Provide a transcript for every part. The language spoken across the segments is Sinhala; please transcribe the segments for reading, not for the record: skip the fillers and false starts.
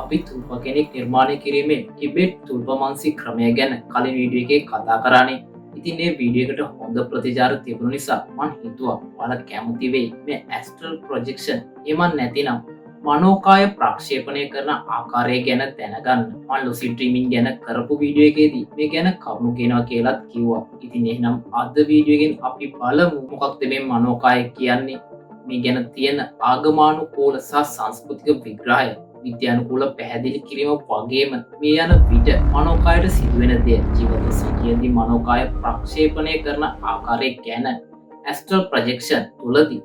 අපි තුල්ප කෙනෙක් නිර්මාණය කිරීමේ ටිබෙට් තුල්පමන්සි ක්‍රමය ගැන කලින් වීඩියෝ එකේ කතා කරානේ. ඉතින් මේ වීඩියෝ එකට හොඳ ප්‍රතිචාර තිබුණු නිසා මම හිතුවා ඔයාලා කැමති වෙයි මේ ඇස්ට්‍රල් ප්‍රොජෙක්ෂන් එහෙම නැතිනම් මනෝකාය ප්‍රක්ෂේපණය කරන ආකාරය ගැන දැනගන්න. මම ලුසිඩ් ඩ්‍රීමින් ගැන කරපු වීඩියෝ එකේදී මේ ගැන කරුණු කියනවා කියලාත් කිව්වා. ඉතින් එහෙනම් අද වීඩියෝ එකෙන් අපි බලමු මොකක්ද මේ මනෝකාය කියන්නේ. මේ ගැන තියෙන ආගමානුකූල සහ සංස්කෘතික විග්‍රහය, විද්‍යානුකූල පැහැදිලි කිරීම වගේම මේ යන විට මනෝකායට සිදුවෙන දේ, ජීවිත සිටියේදී මනෝකාය ප්‍රක්ෂේපණය කරන ආකාරය ගැන, ඇස්ට්‍රල් ප්‍රොජෙක්ෂන් තුලදී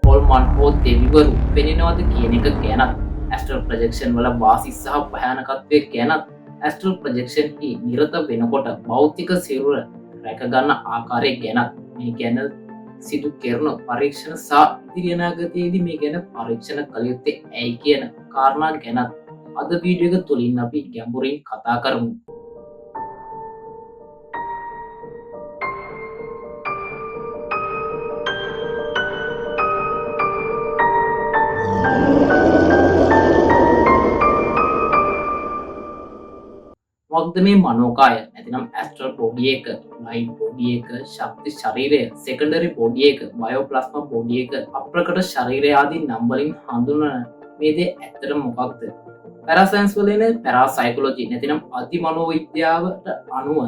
හොල්මන් හෝ දෙවිවරු පෙනෙනවද කියන එක ගැනත්, ඇස්ට්‍රල් ප්‍රොජෙක්ෂන් වල වාසි සහ භයානකත්වය ගැනත්, ඇස්ට්‍රල් ප්‍රොජෙක්ෂන් හි නිරත වෙනකොට භෞතික සිරුර රැක ගන්න ආකාරය ගැනත්, මේ ගැන සිදු කරන පරීක්ෂණ සහ ඉදිරි අනාගතයේදී මේ ගැන පරීක්ෂණ කළ යුත්තේ ඇයි කියන කාරණා ගැනත් අද වීඩියෝ එක තුලින් අපි ගැඹුරින් කතා කරමු. මොකක්ද මේ මනෝකාය? නැතිනම් ඇස්ට්‍රල් බොඩි එක, ලයිට් බොඩි එක, ශක්ති ශරීරය, සෙකන්ඩරි බොඩි එක, බයෝප්ලාස්මා බොඩි එක, අප්‍රකට ශරීරය ආදී නම් වලින් හඳුන්වන මේ දේ ඇත්තටම මොකක්ද? පැරාසයන්ස් වල එන පැරාසයිකොලොජි නැතිනම් අධිමනෝවිද්‍යාවට අනුව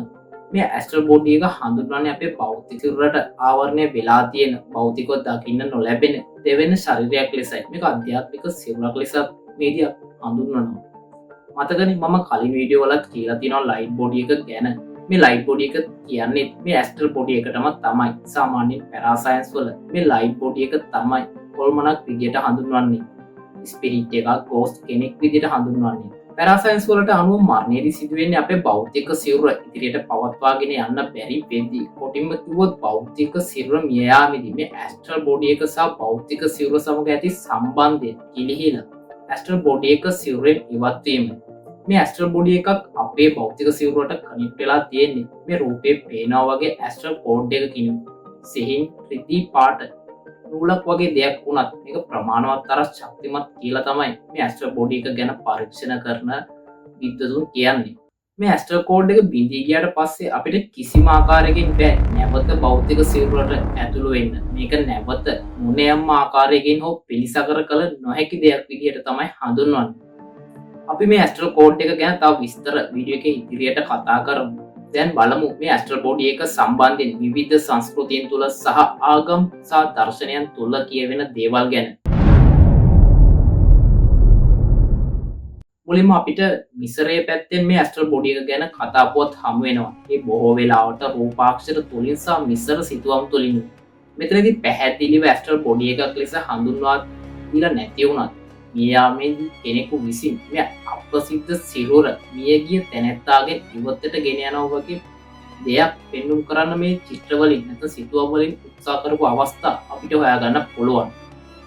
මේ ඇස්ට්‍රල් බොඩි එක හඳුන්වන්නේ අපේ භෞතික සිරුරට ආවරණය වෙලා තියෙන, භෞතිකව දකින්න නොලැබෙන දෙවෙනි ශරීරයක් ලෙසයි. මේක අධ්‍යාත්මික සිරුරක් ලෙස මේදී හඳුන්වනවා. මතකනේ මම කලින් වීඩියෝ වලත් කියලා තියෙනවා ලයිට් බොඩි එක ගැන. මේ ලයිට් බොඩි එක කියන්නේ මේ ඇස්ට්‍රල් බොඩි එකටම තමයි. සාමාන්‍යයෙන් පැරාසයන්ස් වල මේ ලයිට් බොඩි එක තමයි හොල්මනක් විදියට හඳුන්වන්නේ. ස්පිරිට් එකක්, ගෝස්ට් කෙනෙක් විදියට හඳුන්වන්නේ. පැරාසයන්ස් වලට අනුව මරණයේදී සිදුවෙන්නේ අපේ භෞතික සිරුර ඉදිරියට පවත්වාගෙන යන්න බැරි වෙද්දී, කොටින්ම කිව්වොත් භෞතික සිරුර මිය යාමේදී මේ ඇස්ට්‍රල් බොඩි එක සහ භෞතික සිරුර සමග ඇති සම්බන්ධය කිලිහිලා ඇස්ට්‍රල් බොඩි එක සිරුරෙන් ඉවත් වීම. මේ ඇස්ට්‍රල් බොඩි එකක් අපේ භෞතික සිරුරට කනෙක්ට් වෙලා තියෙන්නේ මේ රූපේ පේනවා වගේ ඇස්ට්‍රල් කෝඩ් එකකින්. සිහින් රිදී පාට නූලක් වගේ දෙයක් වුණත් මේක ප්‍රමාණවත් තරම් ශක්තිමත් කියලා තමයි මේ ඇස්ට්‍රල් බොඩි එක ගැන පරීක්ෂණ කරන විද්වතුන් කියන්නේ. මේ ඇස්ට්‍රල් කෝඩ් එක බිඳී ගියාට පස්සේ අපිට කිසිම ආකාරයකින් බෑ නැවත භෞතික සිරුරට ඇතුළු වෙන්න. මේක නැවත මොනෑම ආකාරයකින් හෝ පිළිසකර කළ නොහැකි දෙයක් විදිහට තමයි හඳුන්වන්නේ. අපි මේ ඇස්ට්‍රල් කෝඩ් එක ගැන තව විස්තර වීඩියෝ එකේ ඉදිරියට කතා කරමු. දැන් බලමු මේ ඇස්ට්‍රල් බොඩි එක සම්බන්ධයෙන් විවිධ සංස්කෘතීන් තුල සහ ආගම් සහ දර්ශනයන් තුල කියවෙන දේවල් ගැන. මුලින්ම අපිට මිසරයේ පැත්තෙන් මේ ඇස්ට්‍රල් බොඩි එක ගැන කතා පුවත් හමු වෙනවා. මේ බොහෝ වෙලාවට රූපාක්ෂර තුලින් සහ මිසර සිතුවම් තුලින්. මෙතනදී පැහැදිලිව ඇස්ට්‍රල් බොඩි එකක් ලෙස හඳුන්වා දීලා නැති වුණත් මියාමේදී කෙනෙකු විසින් මේ අප්‍රසිද්ධ සිරුර මියගිය තැනැත්තාගෙන් ඉවතට ගෙන යනවා වගේ දෙයක් පෙන්눔 කරන්න මේ චිත්‍රවලින් නැත්නම් සිතුවම් වලින් උත්සාහ කරපු අවස්ථා අපිට හොයාගන්න පුළුවන්.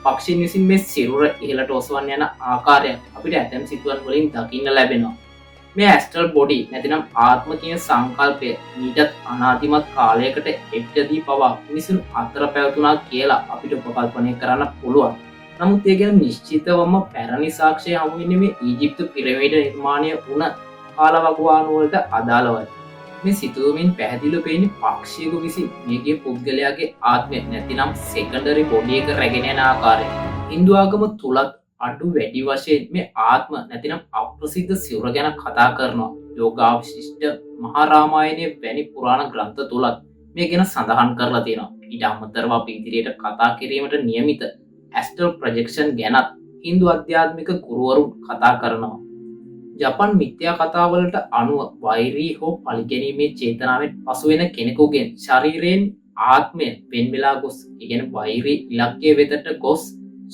පක්ෂීන් විසින් මේ සිරුර ඉහළට ඔසවන්න යන ආකාරය අපිට ඇතැම් සිතුවම් වලින් දකින්න ලැබෙනවා. මේ ඇස්ට්‍රල් බොඩි නැතිනම් ආත්ම කියන සංකල්පය ඊටත් අනාදිමත් කාලයකට එක්කදී පවා මිනිසුන් අතර පැවතුණා කියලා අපිට උපකල්පනය කරන්න පුළුවන්. නමුත් ඒ ගැන නිශ්චිතවම පැරණි සාක්ෂි හමු වෙන්නේ මේ ඊජිප්තු පිරමීඩ නිර්මාණය වුණ කාලවකවානු වලට අදාළවයි. මේ සිතුවමින් පැහැදිලිව පේන්නේ පක්ෂියෙකු විසින් මේගේ පුද්ගලයාගේ ආත්මය නැතිනම් සෙකන්ඩරි බොඩි එක රැගෙන යන ආකාරය. හින්දු ආගම තුලත් අඩු වැඩි වශයෙන් මේ ආත්ම නැතිනම් අප්‍රසිද්ධ සිරුර ගැන කතා කරනවා. යෝගාවශිෂ්ඨ මහා රාමායනයේ වැනි පුරාණ ග්‍රන්ථ තුලත් මේ ගැන සඳහන් කරලා තියෙනවා. ඊට අමතරව අපි ඉදිරියට කතා කිරීමට නියමිත ඇස්ට්‍රල් ප්‍රොජෙක්ෂන් ගැනත් හින්දු අධ්‍යාත්මික ගුරුවරුන් කතා කරනවා. ජපන් මිත්‍යා කතාවලට අනුව වෛරී හෝ පරිගැනීමේ චේතනාවෙන් පසු වෙන කෙනෙකුගෙන් ශරීරයෙන් ආත්මය වෙන් වෙලා ගොස්, ඒ කියන්නේ වෛරී ඉලක්කය වෙතට ගොස්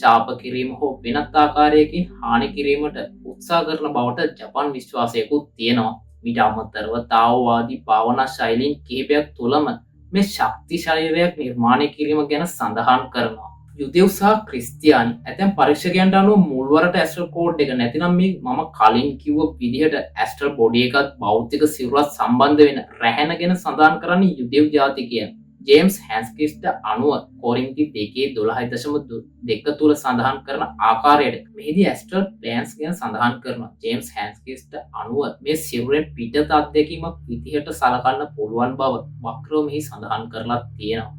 ශාප කිරීම හෝ වෙනත් ආකාරයකින් හානි කිරීමට උත්සාහ කරන බවට ජපන් විශ්වාසයකුත් තියෙනවා. ඊට අමතරව තාවෝවාදී භාවනා ශෛලීන් කිහිපයක් තුළම මේ ශක්ති ශරීරයක් නිර්මාණය කිරීම ගැන සඳහන් කරනවා. යුදෙව් සහ ක්‍රිස්තියානි ඇතැම් පරීක්ෂකයන්ට අනුව මුල්වරට ඇස්ට්‍රල් කෝඩ් එක නැතිනම් මේ මම කලින් කිව්ව විදිහට ඇස්ට්‍රල් බොඩි එකත් භෞතික සිරුරත් සම්බන්ධ වෙන රැහැන ගැන සඳහන් කරන්නේ යුදෙව් ජාතිකයන්. ජේම්ස් හැන්ස්කිස්ට අනුව කොරින්ති 2:12.2 තුල සඳහන් කරන ආකාරයට මෙහිදී ඇස්ට්‍රල් ප්ලෑන්ස් ගැන සඳහන් කරනවා. ජේම්ස් හැන්ස්කිස්ට අනුව මේ සිරුරෙන් පිටත අත්දැකීමක් විදිහට සලකන්න පුළුවන් බව වක්‍රව මෙහි සඳහන් කරලා තියෙනවා.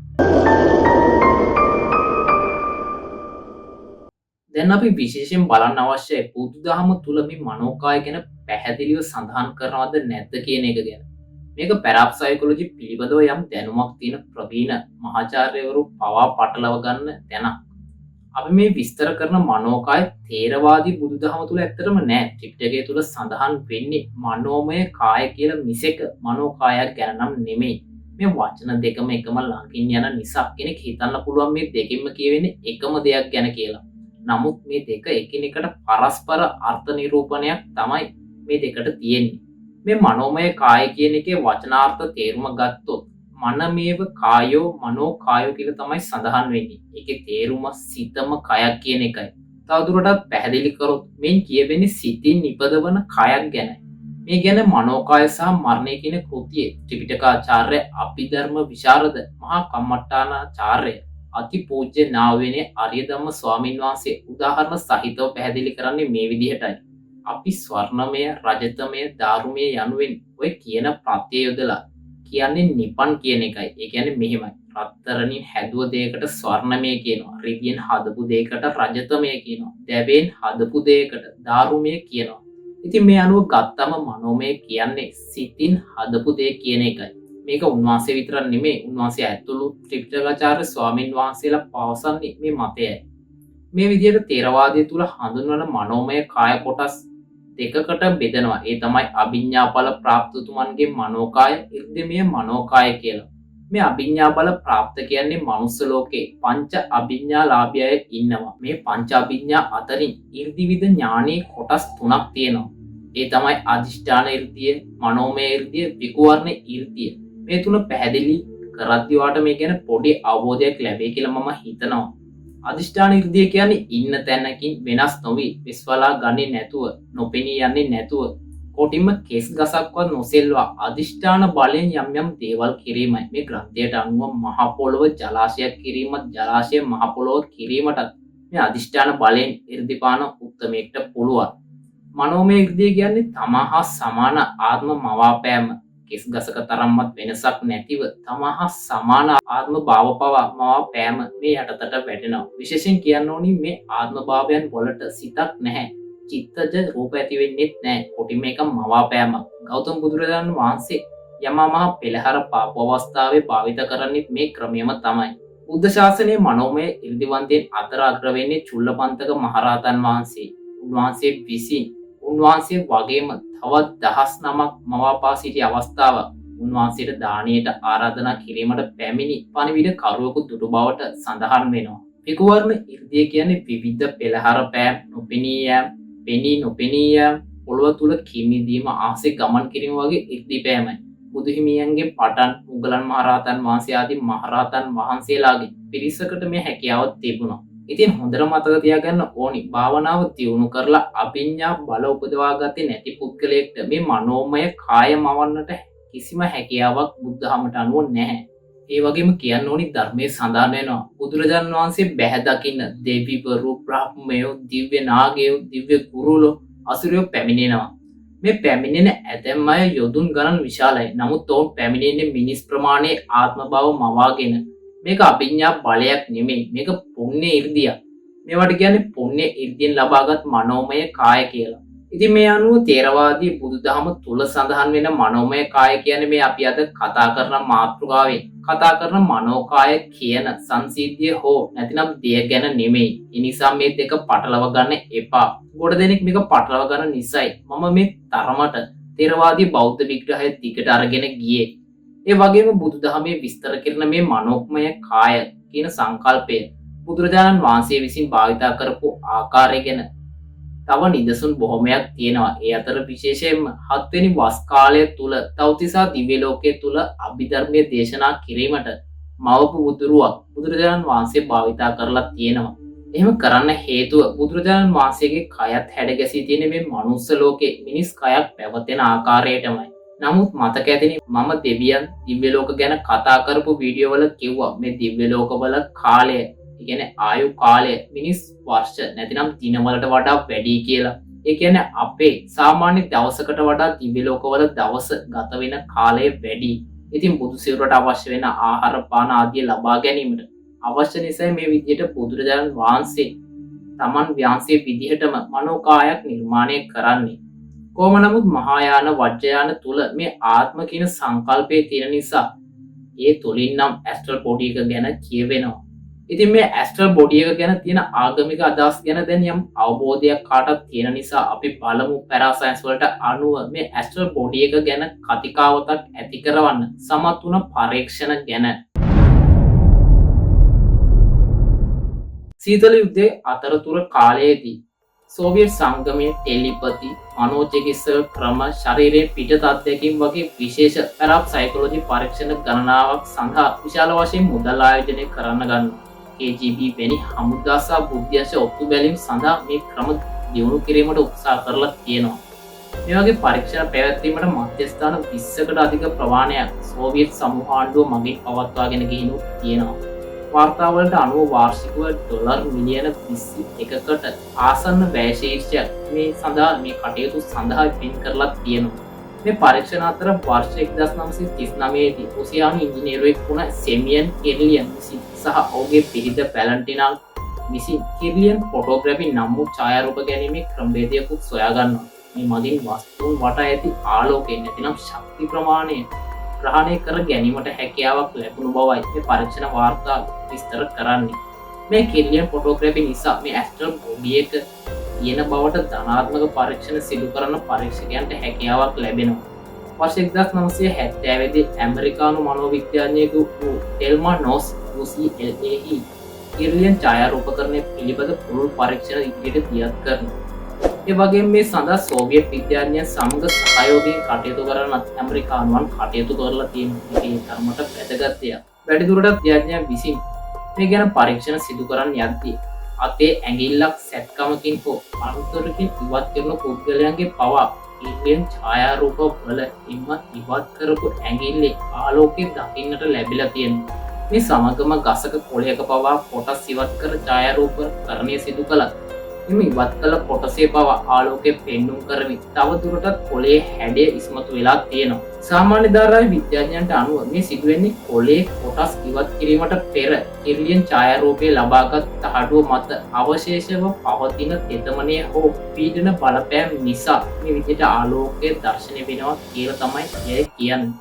දැන් අපි විශේෂයෙන් බලන්න අවශ්‍යයි බුදුදහම තුල මේ මනෝකාය ගැන පැහැදිලිව සඳහන් කරනවද නැද්ද කියන එක ගැන. මේක පැරාප්සයිකොලොජි පිළිබඳව යම් දැනුමක් තියෙන ප්‍රවීණ මහාචාර්යවරු පවා පටලව ගන්න තැනක්. අපි මේ විස්තර කරන මනෝකාය ථේරවාදී බුදුදහම තුල ඇත්තටම නෑ. ත්‍රිපිටකය තුල සඳහන් වෙන්නේ මනෝමය කාය කියලා මිසක මනෝකායක් ගැන නම් නෙමෙයි. මේ වචන දෙකම එකම ළඟින් යන නිසා කෙනෙක් හිතන්න පුළුවන් මේ දෙකින්ම කියවෙන්නේ එකම දෙයක් ගැන කියලා. නමුත් මේ දෙක එකිනෙකට පරස්පර අර්ථ නිරූපණයක් තමයි මේ දෙකට තියෙන්නේ. මේ මනෝමය කාය කියන එකේ වචනාර්ථ තේරුම ගත්තොත් මනමේව කායෝ මනෝ කායෝ කියලා තමයි සඳහන් වෙන්නේ. ඒකේ තේරුම සිතම කයක් කියන එකයි. තවදුරටත් පැහැදිලි කරොත් මෙන් කියවෙන්නේ සිතින් නිපදවන කයක් ගැනයි. මේ ගැන මනෝකාය සහ මරණය කියන කෘතියේ ත්‍රිපිටකාචාර්ය අභිධර්ම විශාරද මහා කම්මට්ටානාචාර්ය අතිපූජ්‍ය නාවේනේ අරියධම්ම ස්වාමීන් වහන්සේ උදාහරණ සහිතව පැහැදිලි කරන්නේ මේ විදිහටයි. අපි ස්වර්ණමය රජතමය ධාරුමය යනුවෙන් ඔය කියන ප්‍රත්‍ය යොදලා කියන්නේ නිපන් කියන එකයි. ඒ කියන්නේ මෙහෙමයි. රත්තරණින් හැදුව දෙයකට ස්වර්ණමය කියනවා. රිදියෙන් හදපු දෙයකට රජතමය කියනවා. දැවෙන් හදපු දෙයකට ධාරුමය කියනවා. ඉතින් මේ අනුව ගත්තම මනෝමය කියන්නේ සිතින් හදපු දෙය කියන එකයි. මේක උන්වහන්සේ විතරක් නෙමෙයි උන්වහන්සේ ඇතුළු ත්‍රිපිටකාචාර්ය ස්වාමීන් වහන්සේලා පවසන්නේ මේ මතයයි. මේ විදිහට ථේරවාදය තුල හඳුන්වන මනෝමය කාය කොටස් දෙකකට බෙදනවා. ඒ තමයි අභිඥාඵල ප්‍රාප්තතුමන්ගේ මනෝකාය, ඉර්ධිමය මනෝකාය කියලා. මේ අභිඥාඵල ප්‍රාප්ත කියන්නේ මනුස්ස ලෝකේ පංච අභිඥාලාභියය ඉන්නවා. මේ පංච අභිඥා අතරින් ඉර්ධිවිද ඥානයේ කොටස් තුනක් තියෙනවා. ඒ තමයි අධිෂ්ඨාන ඉර්ධිය, මනෝමය ඉර්ධිය, විකුවර්ණ ඉර්ධිය. මේ තුන පැහැදිලි කරද්දී වාට මේ ගැන පොඩි අවබෝධයක් ලැබෙයි කියලා මම හිතනවා. අධිෂ්ඨාන ඉර්ධිය කියන්නේ ඉන්න තැනකින් වෙනස් නොවි විශ්වලා ගන්නේ නැතුව, නොපෙනී යන්නේ නැතුව, කොටින්ම කෙස් ගසක්වත් නොසෙල්වා අධිෂ්ඨාන බලයෙන් යම් යම් දේවල් කිරීමයි. මේ ග්‍රන්ථයට අනුව මහ පොළොව ජලාශයක් කිරීමත්, ජලාශය මහ පොළොව කිරීමටත් මේ අධිෂ්ඨාන බලයෙන් ඉර්ධිපාන උත්තමයෙක්ට පුළුවන්. මනෝමය ඉර්ධිය කියන්නේ තමා හා සමාන ආත්ම මවාපෑම. කෙස් ගසක තරම්වත් වෙනසක් නැතිව තමා හා සමාන ආත්ම භාව පවා මවාපෑම මේ යටතට වැටෙනවා. විශේෂයෙන් කියන්න ඕනි මේ ආත්ම භාවයන් වලට සිතක් නැහැ. චිත්තජ රූප ඇති වෙන්නේත් නැහැ. කොටිම එක මවාපෑමක්. ගෞතම බුදුරජාණන් වහන්සේ යමා මහ පෙළහර පාප අවස්ථාවේ භාවිත කරන්නේ මේ ක්‍රමයම තමයි. බුද්ධ ශාසනයේ මනෝමය ඉර්ධිවන්තයන් අතර අග්‍ර වෙන්නේ චුල්ලපන්තක මහරහතන් වහන්සේ. උන්වහන්සේ විසින් උන්වහන්සේ වගේම තවත් 19ක් මවාපා සිටි අවස්ථාවක් උන්වහන්සේට දානයට ආරාධනා කිරීමට පැමිණි පණිවිඩ කරුවෙකු දුටු බවට සඳහන් වෙනවා. විකුවර්ණ ඉර්ධිය කියන්නේ විවිධ පෙළහර පෑම්, නොපෙනී යෑම, පෙනී නොපෙනී යෑම, පොළොව තුල කිමිදීම, ආසේ ගමන් කිරීම වගේ ඉර්ධි පෑමයි. බුදුහිමියන්ගේ පටන් මුගලන් මහරහතන් වහන්සේ ආදී මහරහතන් වහන්සේලාගේ පිරිසකට මේ හැකියාව තිබුණා. ඉතින් හොඳට මතක තියාගන්න ඕනි භාවනාව දියුණු කරලා අභිඥා බල උපදවා ගත්තේ නැති පුද්ගලයෙක්ට මේ මනෝමය කාය මවන්නට කිසිම හැකියාවක් බුද්ධහමට අනුව නැහැ. ඒ වගේම කියන්න ඕනි ධර්මයේ සඳහන් වෙනවා බුදුරජාණන් වහන්සේ බැහැ දකින්න දෙවිවරු, බ්‍රහ්මයෝ, දිව්‍ය නාගයෝ, දිව්‍ය ගුරුලෝ, අසුරයෝ පැමිණෙනවා. මේ පැමිණෙන ඇතැම් අය යොදුන් ගණන් විශාලයි. නමුත් ඔවුන් පැමිණෙන්නේ මිනිස් ප්‍රමාණයේ ආත්ම භාව මවාගෙන. මේක අභිඥා බලයක් නෙමෙයි. මේක පුණ්‍ය ඉර්ධියක්. මේවට කියන්නේ පුණ්‍ය ඉර්ධියෙන් ලබාගත් මනෝමය කාය කියලා. ඉතින් මේ අනුව ථේරවාදී බුදුදහම තුල සඳහන් වෙන මනෝමය කාය කියන්නේ මේ අපි අද කතා කරන මාතෘකාවෙන් කතා කරන මනෝකාය කියන සංසිද්ධිය හෝ නැතිනම් දෙය ගැන නෙමෙයි. ඒ නිසා මේ දෙක පටලව ගන්න එපා. ගොඩ දෙනෙක් මේක පටලව ගන්න නිසායි මම මේ තරමට ථේරවාදී බෞද්ධ විග්‍රහය දිගට අරගෙන ගියේ. ඒ වගේම බුදුදහමේ විස්තර කරන මේ මනෝමය කාය කියන සංකල්පය බුදුරජාණන් වහන්සේ විසින් භාවිතා කරපු ආකාරය ගැන තව නිදසුන් බොහොමයක් තියෙනවා. ඒ අතර විශේෂයෙන්ම 7 වෙනි වස් කාලය තුල තවතිසා දිව්‍ය ලෝකයේ තුල අභිධර්මයේ දේශනා කිරීමට මවපු උතුරුවක් බුදුරජාණන් වහන්සේ භාවිතා කරලා තියෙනවා. එහෙම කරන්න හේතුව බුදුරජාණන් වහන්සේගේ කයත් හැඩ ගැසී තියෙන මේ මනුස්ස ලෝකේ මිනිස් කයක් පැවතෙන ආකාරයටමයි. නමුත් මතක ඇතිනි මම දෙවියන් දිව්‍ය ලෝක ගැන කතා කරපු වීඩියෝ වල කිව්වා මේ දිව්‍ය ලෝකවල කාලය, ඒ කියන්නේ ආයු කාලය මිනිස් වර්ෂ නැතිනම් දිනවලට වඩා වැඩි කියලා. ඒ කියන්නේ අපේ සාමාන්‍ය දවසකට වඩා දිව්‍ය ලෝකවල දවස ගත වෙන කාලය වැඩි. ඉතින් බුදු සිරුරට අවශ්‍ය වෙන ආහාර පාන ආදිය ලබා ගැනීමට අවශ්‍ය නිසා මේ විදිහට බුදුරජාණන් වහන්සේ තමන් ව්‍යංශයේ විදිහටම මනෝකායක් නිර්මාණය කරන්නේ. කොහොම නමුත් මහායාන වජ්‍රයාන තුල මේ ආත්ම කියන සංකල්පය තියෙන නිසා ඒ තුලින් නම් ඇස්ට්‍රල් බොඩි එක ගැන කියවෙනවා. ඉතින් මේ ඇස්ට්‍රල් බොඩි එක ගැන තියෙන ආගමික අදහස් ගැන දැන් යම් අවබෝධයක් කාටත් තියෙන නිසා අපි බලමු පැරාසයන්ස් වලට අනුව මේ ඇස්ට්‍රල් බොඩි එක ගැන කතිකාවතක් ඇති කරවන්න සමත් වුණ පරීක්ෂණ ගැන. සීතල යුද්ධයේ අතරතුර කාලයේදී සෝවියට් සංගමයේ ටෙලිපති, මනෝචිකිත්සක ක්‍රම, ශරීරයේ පිටත අත්දැකීම් වගේ විශේෂ පැරාප් සයිකොලොජි පරීක්ෂණ ගණනාවක් සඳහා විශාල වශයෙන් මුදල් ආයෝජනය කරන්න ගන්නවා. KGB වැනි හමුදා සහ බුද්ධ්‍යංශ ඔප්පු බැලීම් සඳහා මේ ක්‍රම දියුණු කිරීමට උත්සාහ කරලා තියෙනවා. මේ වගේ පරීක්ෂණ පැවැත්වීමට මධ්‍යස්ථාන 20කට අධික ප්‍රමාණයක් සෝවියට් සමූහාණ්ඩුව මගින් පවත්වාගෙන ගිහිනුත් තියෙනවා. වාර්තාවලට අනුව වාර්ෂිකව ඩොලර් මිලියන 21කට ආසන්න වැය ශීර්ෂයක් මේ සඳහා මේ කටයුතු සඳහා පින් කරලා තියෙනවා. මේ පරීක්ෂණ අතර වර්ෂ 1939 දී ඔසියානු ඉංජිනේරුවෙක් වුණ සෙමියන් කිර්ලියන් විසින් සහ ඔහුගේ පිරිත පැලන්ටිනා විසින් කිර්ලියන් ෆොටෝග්‍රැෆි නම් වූ ඡායාරූප ගැනීමේ ක්‍රමවේදයකුත් සොයා ගන්නවා. මේ මගින් වස්තුන් වටා ඇති ආලෝකය නැතිනම් ශක්ති ප්‍රමාණය ග්‍රහණය කර ගැනීමට හැකියාවක් ලැබුණු බවයි මේ පරීක්ෂණ වාර්තා විස්තර කරන්නේ. මේ කිර්ලියන් ෆොටෝග්‍රැෆි නිසා මේ ඇස්ට්‍රල් බොඩි එක තියෙන බවට ධනාත්මක පරීක්ෂණ සිදු කරන පරීක්ෂකයන්ට හැකියාවක් ලැබෙනවා. වර්ෂ 1970 දී ඇමරිකානු මනෝවිද්‍යාඥයෙකු වූ ටෙල්මා නොස් UCLA කිර්ලියන් ඡායාරූපකරණය පිළිබඳ පුළුල් පරීක්ෂණ ඉදිරියට දියත් කරනවා. ඒ වගේම මේ සඳහා සෝවියට් විද්‍යාඥයන් සමග සහයෝගයෙන් කටයුතු කරන ඇමරිකානුවන් කටයුතු කරලා තියෙන මේ තරමට වැදගත් දෙයක්. වැඩිදුරටත් විද්‍යාඥයන් විසින් මේ ගැන පරීක්ෂණ සිදු කරන්න යද්දී අතේ ඇඟිල්ලක් සැත්කමකින් හෝ අනුතරකින් ඉවත් කරන පුද්ගලයන්ගේ පවා කිර්ලියන් ඡායාරූප වල ඉවත් කරපු ඇඟිල්ලේ ආලෝකය දකින්නට ලැබිලා තියෙනවා. මේ සමගම ගසක කොළයක පවා කොටස් ඉවත් කර ඡායාරූපකරණය සිදු කළා. එම ඉවත් කළ කොටසේ පවා ආලෝකය පෙන්නුම් කරමින් තවදුරටත් කොළයේ හැඩය ඉස්මතු වෙලා තියෙනවා. සාමාන්‍ය ධාරාවේ විද්‍යාඥයන්ට අනුව මේ සිදුවෙන්නේ කොළයේ කොටස් ඉවත් කිරීමට පෙර කිර්ලියන් ඡායාරූපය ලබාගත් තහඩුව මත අවශේෂව පවතින තෙතමනය හෝ පීඩන බලපෑම් නිසා මේ විදිහට ආලෝකය දැర్శණය වෙනවා කියලා තමයි එය කියන්නේ.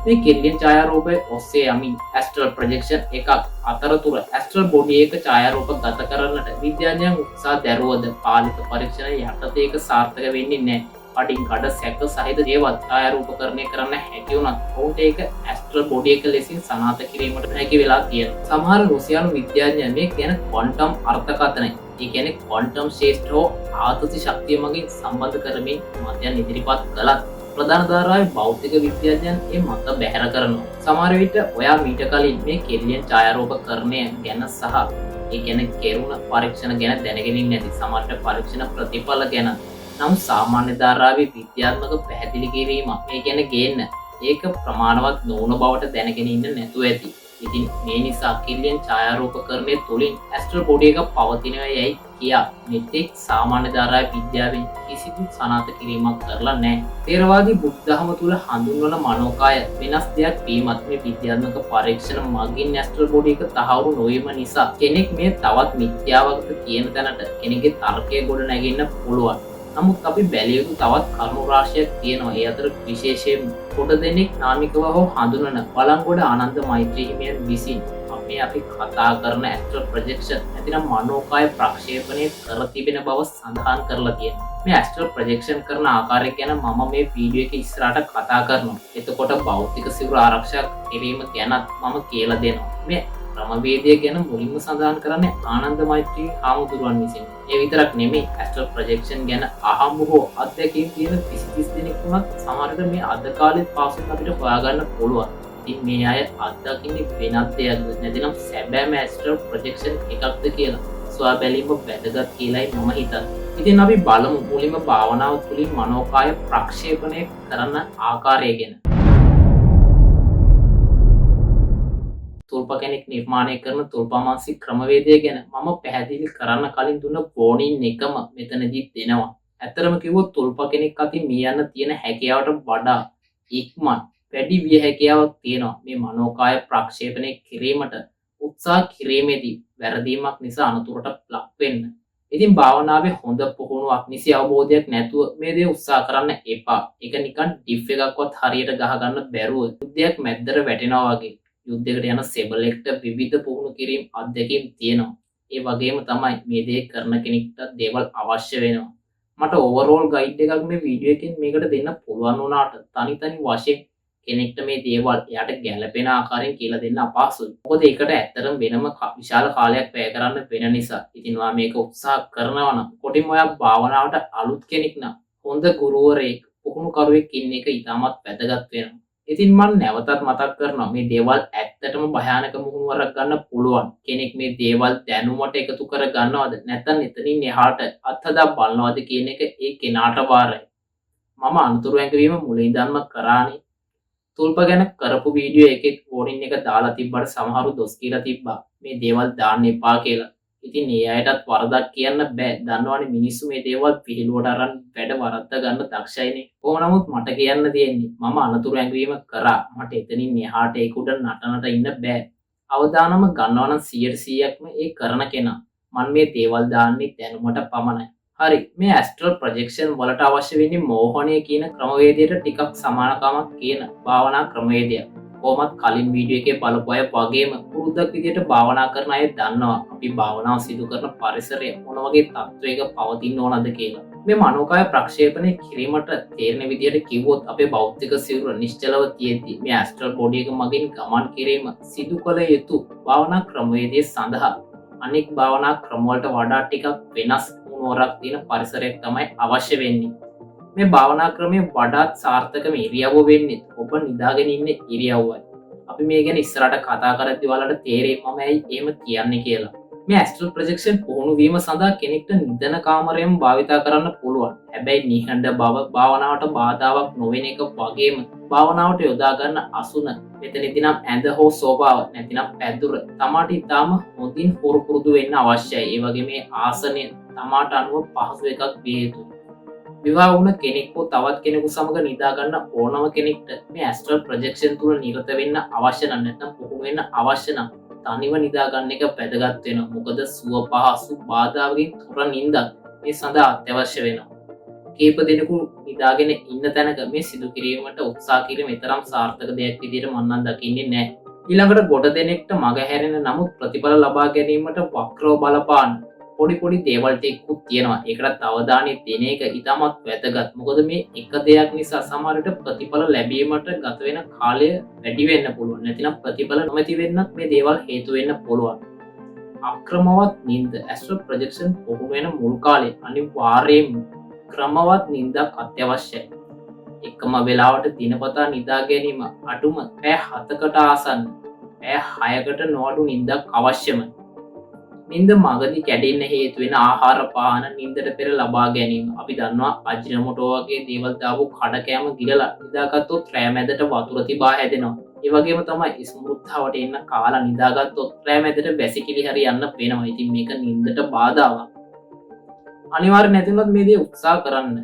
මේ කිර්ලියන් ඡායාරූපය ඔස්සේ යමින් ඇස්ට්‍රල් ප්‍රොජෙක්ෂන් එකක් අතරතුර ඇස්ට්‍රල් බොඩි එක ඡායාරූප ගත කරන්නට විද්‍යාඥයන් උත්සාහ දැරුවද පාලිත පරීක්ෂණ යටතේ ඒක සාර්ථක වෙන්නේ නැහැ. කටින් කඩ සැක සහිත දේවල් ඡායාරූපකරණය කරන්න හැකි වුණත් ඔවුන්ට ඒක ඇස්ට්‍රල් බොඩි එක ලෙසින් සනාථ කිරීමට හැකි වෙලා තියෙනවා. සමහර රුසියානු විද්‍යාඥයන් මේ කියන ක්වොන්ටම් අර්ථකථනය, ඒ කියන්නේ ක්වොන්ටම් ශේෂ්ඨ හෝ ආතති ශක්තිය මගින් සම්බන්ධ කරමින් මතයන් ඉදිරිපත් කළත් ප්‍රධාන ධාරාවේ භෞතික විද්‍යාඥයන් මේ මත බැහැර කරනවා. සමහර විට ඔයා මීට කලින් මේ කිර්ලියන් ඡායාරූපකරණය ගැන සහ ඒ කියන්නේ කෙරුණ පරීක්ෂණ ගැන දැනගෙන නැති සමහර පරීක්ෂණ ප්‍රතිඵල ගැන නම් සාමාන්‍ය ධාරාවේ විද්‍යාත්මක පැහැදිලි කිරීම මේ කියන්නේ ගේන්න ඒක ප්‍රමාණවත් නොවන බවට දැනගෙන ඉන්න නැතුව ඇති. ඉතින් මේ නිසා කිර්ලියන් ඡායාරූපකරණය තුළින් ඇස්ට්‍රල් බොඩි එක පවතිනවා යයි කියා මෙතෙක් සාමාන්‍ය ධාරාවේ විද්‍යාවෙන් කිසිදු සනාථ කිරීමක් කරලා නැහැ. ථේරවාදී බුද්ධ ධර්ම තුල හඳුන්වන මනෝකාය වෙනස් දෙයක් වීමත් මේ විද්‍යාත්මක පරීක්ෂණ මගින් ඇස්ට්‍රල් බොඩි එක තහවුරු නොවීම නිසා කෙනෙක් මේ තවත් මිත්‍යාවක්ද කියන තැනට කෙනෙක්ගේ තර්කය ගොඩ නැගෙන්න පුළුවන්. නමුත් අපි බැලිය යුතු තවත් කරුණු රාශියක් තියෙනවා. ඒ අතර විශේෂයෙන් කොට දෙනෙක් නාමිකව හෝ හඳුනන බලංගොඩ ආනන්ද මෛත්‍රී හිමියන් විසින් අපි කතා කරන ඇස්ට්‍රල් ප්‍රොජෙක්ෂන් නැතිනම් මනෝකාය ප්‍රක්ෂේපණය කර තිබෙන බව සඳහන් කරලා තියෙනවා. මේ ඇස්ට්‍රල් ප්‍රොජෙක්ෂන් කරන ආකාරය ගැන මම මේ වීඩියෝ එකේ ඉස්සරහට කතා කරනවා. එතකොට භෞතික සිවුර ආරක්ෂා කිරීම ගැනත් මම කියලා දෙනවා. මේ ක්‍රමවේදය ගැන මුලින්ම සඳහන් කරන්නේ ආනන්ද මෛත්‍රී හාමුදුරුවන් විසින්. ඒ විතරක් නෙමෙයි ඇස්ට්‍රල් ප්‍රොජෙක්ෂන් ගැන අහඹු හෝ අත්දැකීම් තියෙන 20-30 දෙනෙක් වුණත් සමහරවිට මේ අද කාලේ පාසුත් අපිට හොයාගන්න පුළුවන්. ඉතින් මේ අය අත්දකින්නේ වෙනත් දෙයක්ද නැතිනම් සැබෑම ඇස්ට්‍රල් ප්‍රොජෙක්ෂන් එකක්ද කියලා සොයා බැලීම වැදගත් කියලායි මම හිතන්නේ. ඉතින් අපි බලමු මුලින්ම භාවනාව තුළින් මනෝකාය ප්‍රක්ෂේපණය කරන්න ආකාරය ගැන. තුල්ප කෙනෙක් නිර්මාණය කරන තුල්පමාංශික ක්‍රමවේදය ගැන මම පැහැදිලි කරන්න කලින් දුන්න වෝනින් එකම මෙතනදී දෙනවා. ඇත්තරම කිව්වොත් තුල්ප කෙනෙක් අතින් මේ යන්න තියෙන හැකියාවට වඩා ඉක්මන් වැඩි විය හැකියාවක් තියෙනවා මේ මනෝකාය ප්‍රක්ෂේපණය කිරීමට උත්සාහ කිරීමේදී වැරදීමක් නිසා අනතුරට ලක් වෙන්න. ඉතින් භාවනාවේ හොඳ පුහුණුවක් නිසි අවබෝධයක් නැතුව මේ දේ උත්සාහ කරන්න එපා. ඒක නිකන් ඩිෆ් එකක්වත් හරියට ගහ ගන්න බැරුව යුද්ධයක් මැද්දට වැටෙනවා වගේ. යුද්ධයකට යන සෙබලෙක්ට විවිධ පුහුණු කිරීම අත්දැකීම් තියෙනවා. ඒ වගේම තමයි මේ දේ කරන කෙනෙක්ට දේවල් අවශ්‍ය වෙනවා. මට ඕවරෝල් ගයිඩ් එකක් මේ වීඩියෝ එකෙන් මේකට දෙන්න පුළුවන් වුණාට තනි වශයෙන් කෙනෙක්ට මේ දේවල් එයාට ගැළපෙන ආකාරයෙන් කියලා දෙන්න අපහසුයි. මොකද ඒකට ඇත්තටම වෙනම විශාල කාලයක් වැය කරන්න වෙන නිසා. ඉතින් ඔයා මේක උත්සාහ කරනවා නම් කොටින්ම ඔයා භාවනාවට අලුත් කෙනෙක් නම් හොඳ ගුරුවරයෙක් පුහුණුකරුවෙක් ඉන්න එක ඉතාමත් වැදගත් වෙනවා. ඉතින් මම නැවතත් මතක් කරනවා මේ දේවල් ඇත්තටම භයානක මුහුණුවරක් ගන්න පුළුවන්. කෙනෙක් මේ දේවල් දැනුමට එකතු කර ගන්නවද නැත්නම් එතනින් එහාට අත්හදා බලනවද කියන එක ඒ කෙනාට වාරයි. මම අනුතුරු ඇඟවීම මුලින්දන්ම කරානේ. තුල්ප ගැන කරපු වීඩියෝ එකෙත් වෝනින් එක දාලා තිබ්බට සමහරු දොස් කියලා තිබ්බා මේ දේවල් දාන්න එපා කියලා. ඉතින් ඒ අයටත් වරදක් කියන්න බෑ. දන්නවනේ මිනිස්සු මේ දේවල් පිළිලුවට අරන් වැඩ වරද්ද ගන්න දක්ෂයිනේ. කොහොම නමුත් මට කියන්න තියෙන්නේ මම අනතුරු ඇඟවීම කරා. මට එතනින් එහාට ඒක උඩ නටනට ඉන්න බෑ. අවදානම ගන්නවා නම් 100%ක්ම ඒ කරන කෙනා. මම මේ දේවල් දාන්නේ දැනුමට පමණයි. හරි මේ ඇස්ට්‍රල් ප්‍රොජෙක්ෂන් වලට අවශ්‍ය වෙන්නේ මෝහණය කියන ක්‍රමවේදයට ටිකක් සමානකමක් කියන භාවනා ක්‍රමවේදයක්. කොහොමත් කලින් වීඩියෝ එකේ බලපු අය වගේම පුරුද්දක් විදියට භාවනා කරන අය දන්නවා අපි භාවනාව සිදු කරන පරිසරය මොන වගේ තත්ත්වයක පවතින්න ඕනද කියලා. මේ මනෝකාය ප්‍රක්ෂේපණය කිරීමට තේරෙන විදියට කිව්වොත් අපේ භෞතික සිරුර නිශ්චලව තියෙද්දි මේ ඇස්ට්‍රල් බොඩි එක මගින් ගමන් කිරීම සිදු කළ යුතු භාවනා ක්‍රමවේදය සඳහා අනෙක් භාවනා ක්‍රමවලට වඩා ටිකක් වෙනස් මුහුණුවරක් තියෙන පරිසරයක් තමයි අවශ්‍ය වෙන්නේ. මේ භාවනා ක්‍රමය වඩාත් සාර්ථකම ඉරියව්ව වෙන්නේ ඔබ නිදාගෙන ඉන්න ඉරියව්වයි. අපි මේ ගැන ඉස්සරහට කතා කරද්දී ඔයාලට තේරෙයි මම ඇයි එහෙම කියන්නේ කියලා. මේ ඇස්ට්‍රල් ප්‍රොජෙක්ෂන් පුහුණු වීම සඳහා කෙනෙක්ට නිදන කාමරයම භාවිතා කරන්න පුළුවන්. හැබැයි නිහඬ බව භාවනාවට බාධාවක් නොවන එක වගේම භාවනාවට යොදා ගන්න අසුන මෙතනදී නම් ඇඳ හෝ සෝපාව නැතිනම් පැදුර තමාට ඉතාම හොඳින් පුරුදු වෙන්න අවශ්‍යයි. ඒ වගේ මේ ආසනය තමාට අනුව පහසු එකක් විය යුතුයි. විවාහ වුණ කෙනෙක් හෝ තවත් කෙනෙකු සමග නිදා ගන්න ඕනම කෙනෙක්ට මේ ඇස්ට්‍රල් ප්‍රොජෙක්ෂන් තුල නිරත වෙන්න අවශ්‍ය නැත්නම් පුහුණු වෙන්න අවශ්‍ය නම් තනිව නිදා ගන්න එක වැදගත් වෙනවා. මොකද සුව පහසු බාධාවකින් තොර නිින්දක් මේ සඳහා අත්‍යවශ්‍ය වෙනවා. කීප දෙනෙකු නිදාගෙන ඉන්න තැනක මේ සිදු කිරීමට උත්සාහ කිරීම තරම් සාර්ථක දෙයක් විදිහට මම නම් දකින්නේ නැහැ. ඊළඟට ගොඩ දෙනෙක්ට මග හැරෙන නමුත් ප්‍රතිඵල ලබා ගැනීමට වක්‍රව බලපාන පොඩි දේවල් ටිකකුත් තියෙනවා. ඒකට අවධානය දෙන එක ඉතාමත් වැදගත්. මොකද මේ එක දෙයක් නිසා සමහරට ප්‍රතිඵල ලැබීමට ගත වෙන කාලය වැඩි වෙන්න පුළුවන්. නැතිනම් ප්‍රතිඵල නොමැති වෙන්නත් මේ දේවල් හේතු වෙන්න පුළුවන්. අක්‍රමවත් නිින්ද ඇස්ට්‍රල් ප්‍රොජෙක්ෂන් පුහුණු වෙන මුල් කාලේ අනිවාර්යයෙන්ම ක්‍රමවත් නිින්දක් අත්‍යවශ්‍යයි. එකම වෙලාවට දිනපතා නිදා ගැනීම අඩුම පැය 7කට ආසන්න පැය 6කට නොඅඩු නිින්දක් අවශ්‍යමයි. නිින්ද මගදී කැඩෙන්න හේතු වෙන ආහාර පාන නිින්දට පෙර ලබා ගැනීම. අපි දන්නවා අජිනමොටෝ වගේ දේවල් දාපු කඩ කෑම ගිලලා නිදාගත්තොත් රෑ මැදට වතුර තිබා හැදෙනවා. ඒ වගේම තමයි ස්මෘද්ධාවට එන්න කාලා නිදාගත්තොත් රෑ මැදට වැසිකිලි හරි යන්න වෙනවා. ඉතින් මේක නිින්දට බාධාවක්. අනිවාර්ය නැතිනොත් මේ දේ උත්සාහ කරන්න.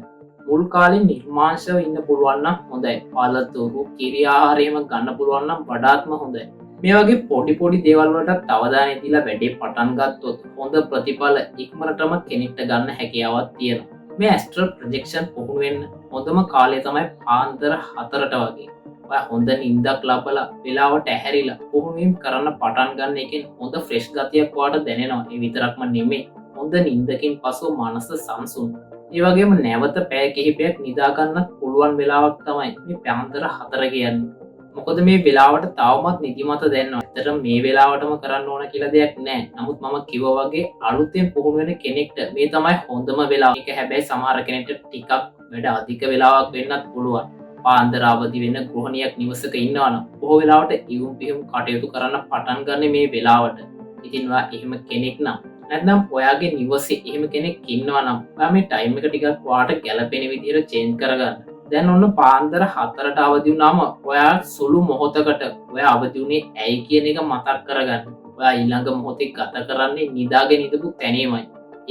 මුල් කාලේ නිර්මාංශව ඉන්න පුළුවන් නම් හොඳයි. පළතුරු කිරි ආහාරයම ගන්න පුළුවන් නම් වඩාත්ම හොඳයි. මේ වගේ පොඩි දේවල් වලට අවධානය දීලා වැඩේ පටන් ගත්තොත් හොඳ ප්‍රතිඵල ඉක්මනටම කෙනෙක්ට ගන්න හැකියාවක් තියෙනවා. මේ ඇස්ට්‍රල් ප්‍රොජෙක්ෂන් පුහුණු වෙන්න හොඳම කාලය තමයි පාන්දර 4ට වගේ. ඔයා හොඳ නිින්දක් ලබලා වෙලාවට ඇහැරිලා පුහුණු වීම කරන්න පටන් ගන්න එකෙන් හොඳ ෆ්‍රෙෂ් ගතියක් ඔයාට දැනෙනවා. ඒ විතරක්ම නෙමෙයි හොඳ නිින්දකින් පසු මනස සංසුන්. ඒ වගේම නැවත පැය කිහිපයක් නිදා ගන්නත් පුළුවන් වෙලාවක් තමයි මේ පාන්දර 4 කියන්නේ. මොකද මේ වෙලාවට තවමත් නිදිමත දැනෙනවා. ඇත්තටම මේ වෙලාවටම කරන්න ඕන කියලා දෙයක් නැහැ. නමුත් මම කිව්වා වගේ අලුතෙන් පුහුණු වෙන කෙනෙක්ට මේ තමයි හොඳම වෙලාව. ඒක හැබැයි සමහර කෙනෙක්ට ටිකක් වැඩ අධික වෙලාවක් වෙන්නත් පුළුවන්. පාන්දර අවදි වෙන ගෘහණියක් නිවසක ඉන්නවා නම් බොහෝ වෙලාවට ඉවුම් පිහුම් කටයුතු කරන්න පටන් ගන්න මේ වෙලාවට. ඉතින් ඔයා එහෙම කෙනෙක් නම් නැත්නම් ඔයාගේ නිවසේ එහෙම කෙනෙක් ඉන්නවා නම් ඔයා මේ ටයිම් එක ටිකක් ඔයාට ගැලපෙන විදිහට චේන්ජ් කරගන්න. දැන් ඔන්න පාන්දර 4ට අවදි වුණාම ඔයා සුළු මොහොතකට ඔයා අවදි වුණේ ඇයි කියන එක මතක් කරගන්න. ඔයා ඊළඟ මොහොතේ ගත කරන්නේ නිදාගෙන ඉඳපු තැනීමයි.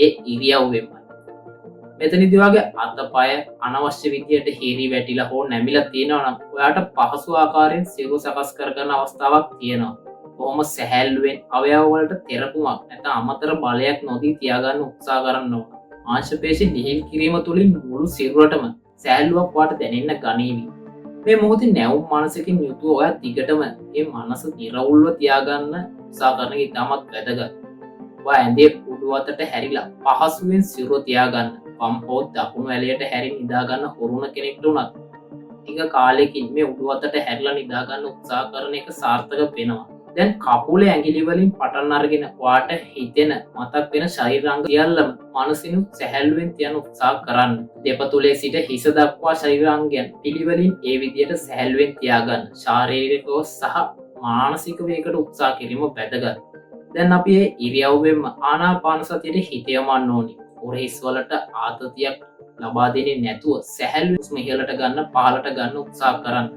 ඒ ඉරියව්වෙමයි. මෙතනදි වගේ අතපය අනවශ්‍ය විදියට හේරි වැටිලා හෝ නැමිලා තියෙනවා නම් ඔයාට පහසු ආකාරයෙන් සිරුර සකස් කරගන්න අවස්ථාවක් තියෙනවා. කොහොම සැහැල්ලුවෙන් අවයව වලට තෙරපුමක් නැත්නම් අමතර බලයක් නොදී තියාගන්න උත්සාහ කරන්න ඕන. මාංශපේශි ලිහිල් කිරීම තුළින් මුළු සිරුරටම සැහැල්ලුවක් වාට දැනෙන්න ගනීවි. මේ මොහොතේ නැවුම් මනසකින් යුතුව ඔයා දිගටම මේ මනස නිරවුල්ව තියාගන්න උත්සාහ කරන එක ඉතාමත් වැදගත්. ඔයා ඇඳේ උඩු අතට හැරිලා පහසුවෙන් සිරුර තියාගන්න. වම් හෝ දකුණු ඇලයට හැරි නිදාගන්න හොරුණ කෙනෙක්ට උනත් ටික කාලෙකින් මේ උඩු අතට හැරිලා නිදාගන්න උත්සාහ කරන එක සාර්ථක වෙනවා. දැන් කකුලේ ඇඟිලි වලින් පටන් අරගෙන ඔයාට හිතෙන මතක් වෙන ශරීරාංග සියල්ලම මනසිනුත් සැහැල්ලුවෙන් තියන්න උත්සාහ කරන්න. දෙපතුලේ සිට හිස දක්වා ශරීරාංගයන් පිළිවෙලින් ඒ විදිහට සැහැල්ලුවෙන් තියාගන්න. ශාරීරිකව සහ මානසිකව ඒකට උත්සාහ කිරීම වැදගත්. දැන් අපි මේ ඉරියව්වෙම ආනාපාන සතියට හිත යොමන්න ඕනි. ඔරහිස් වලට ආතතියක් ලබා දෙන්නේ නැතුව සැහැල්ලු හුස්ම ඉහළට ගන්න පහළට ගන්න උත්සාහ කරන්න.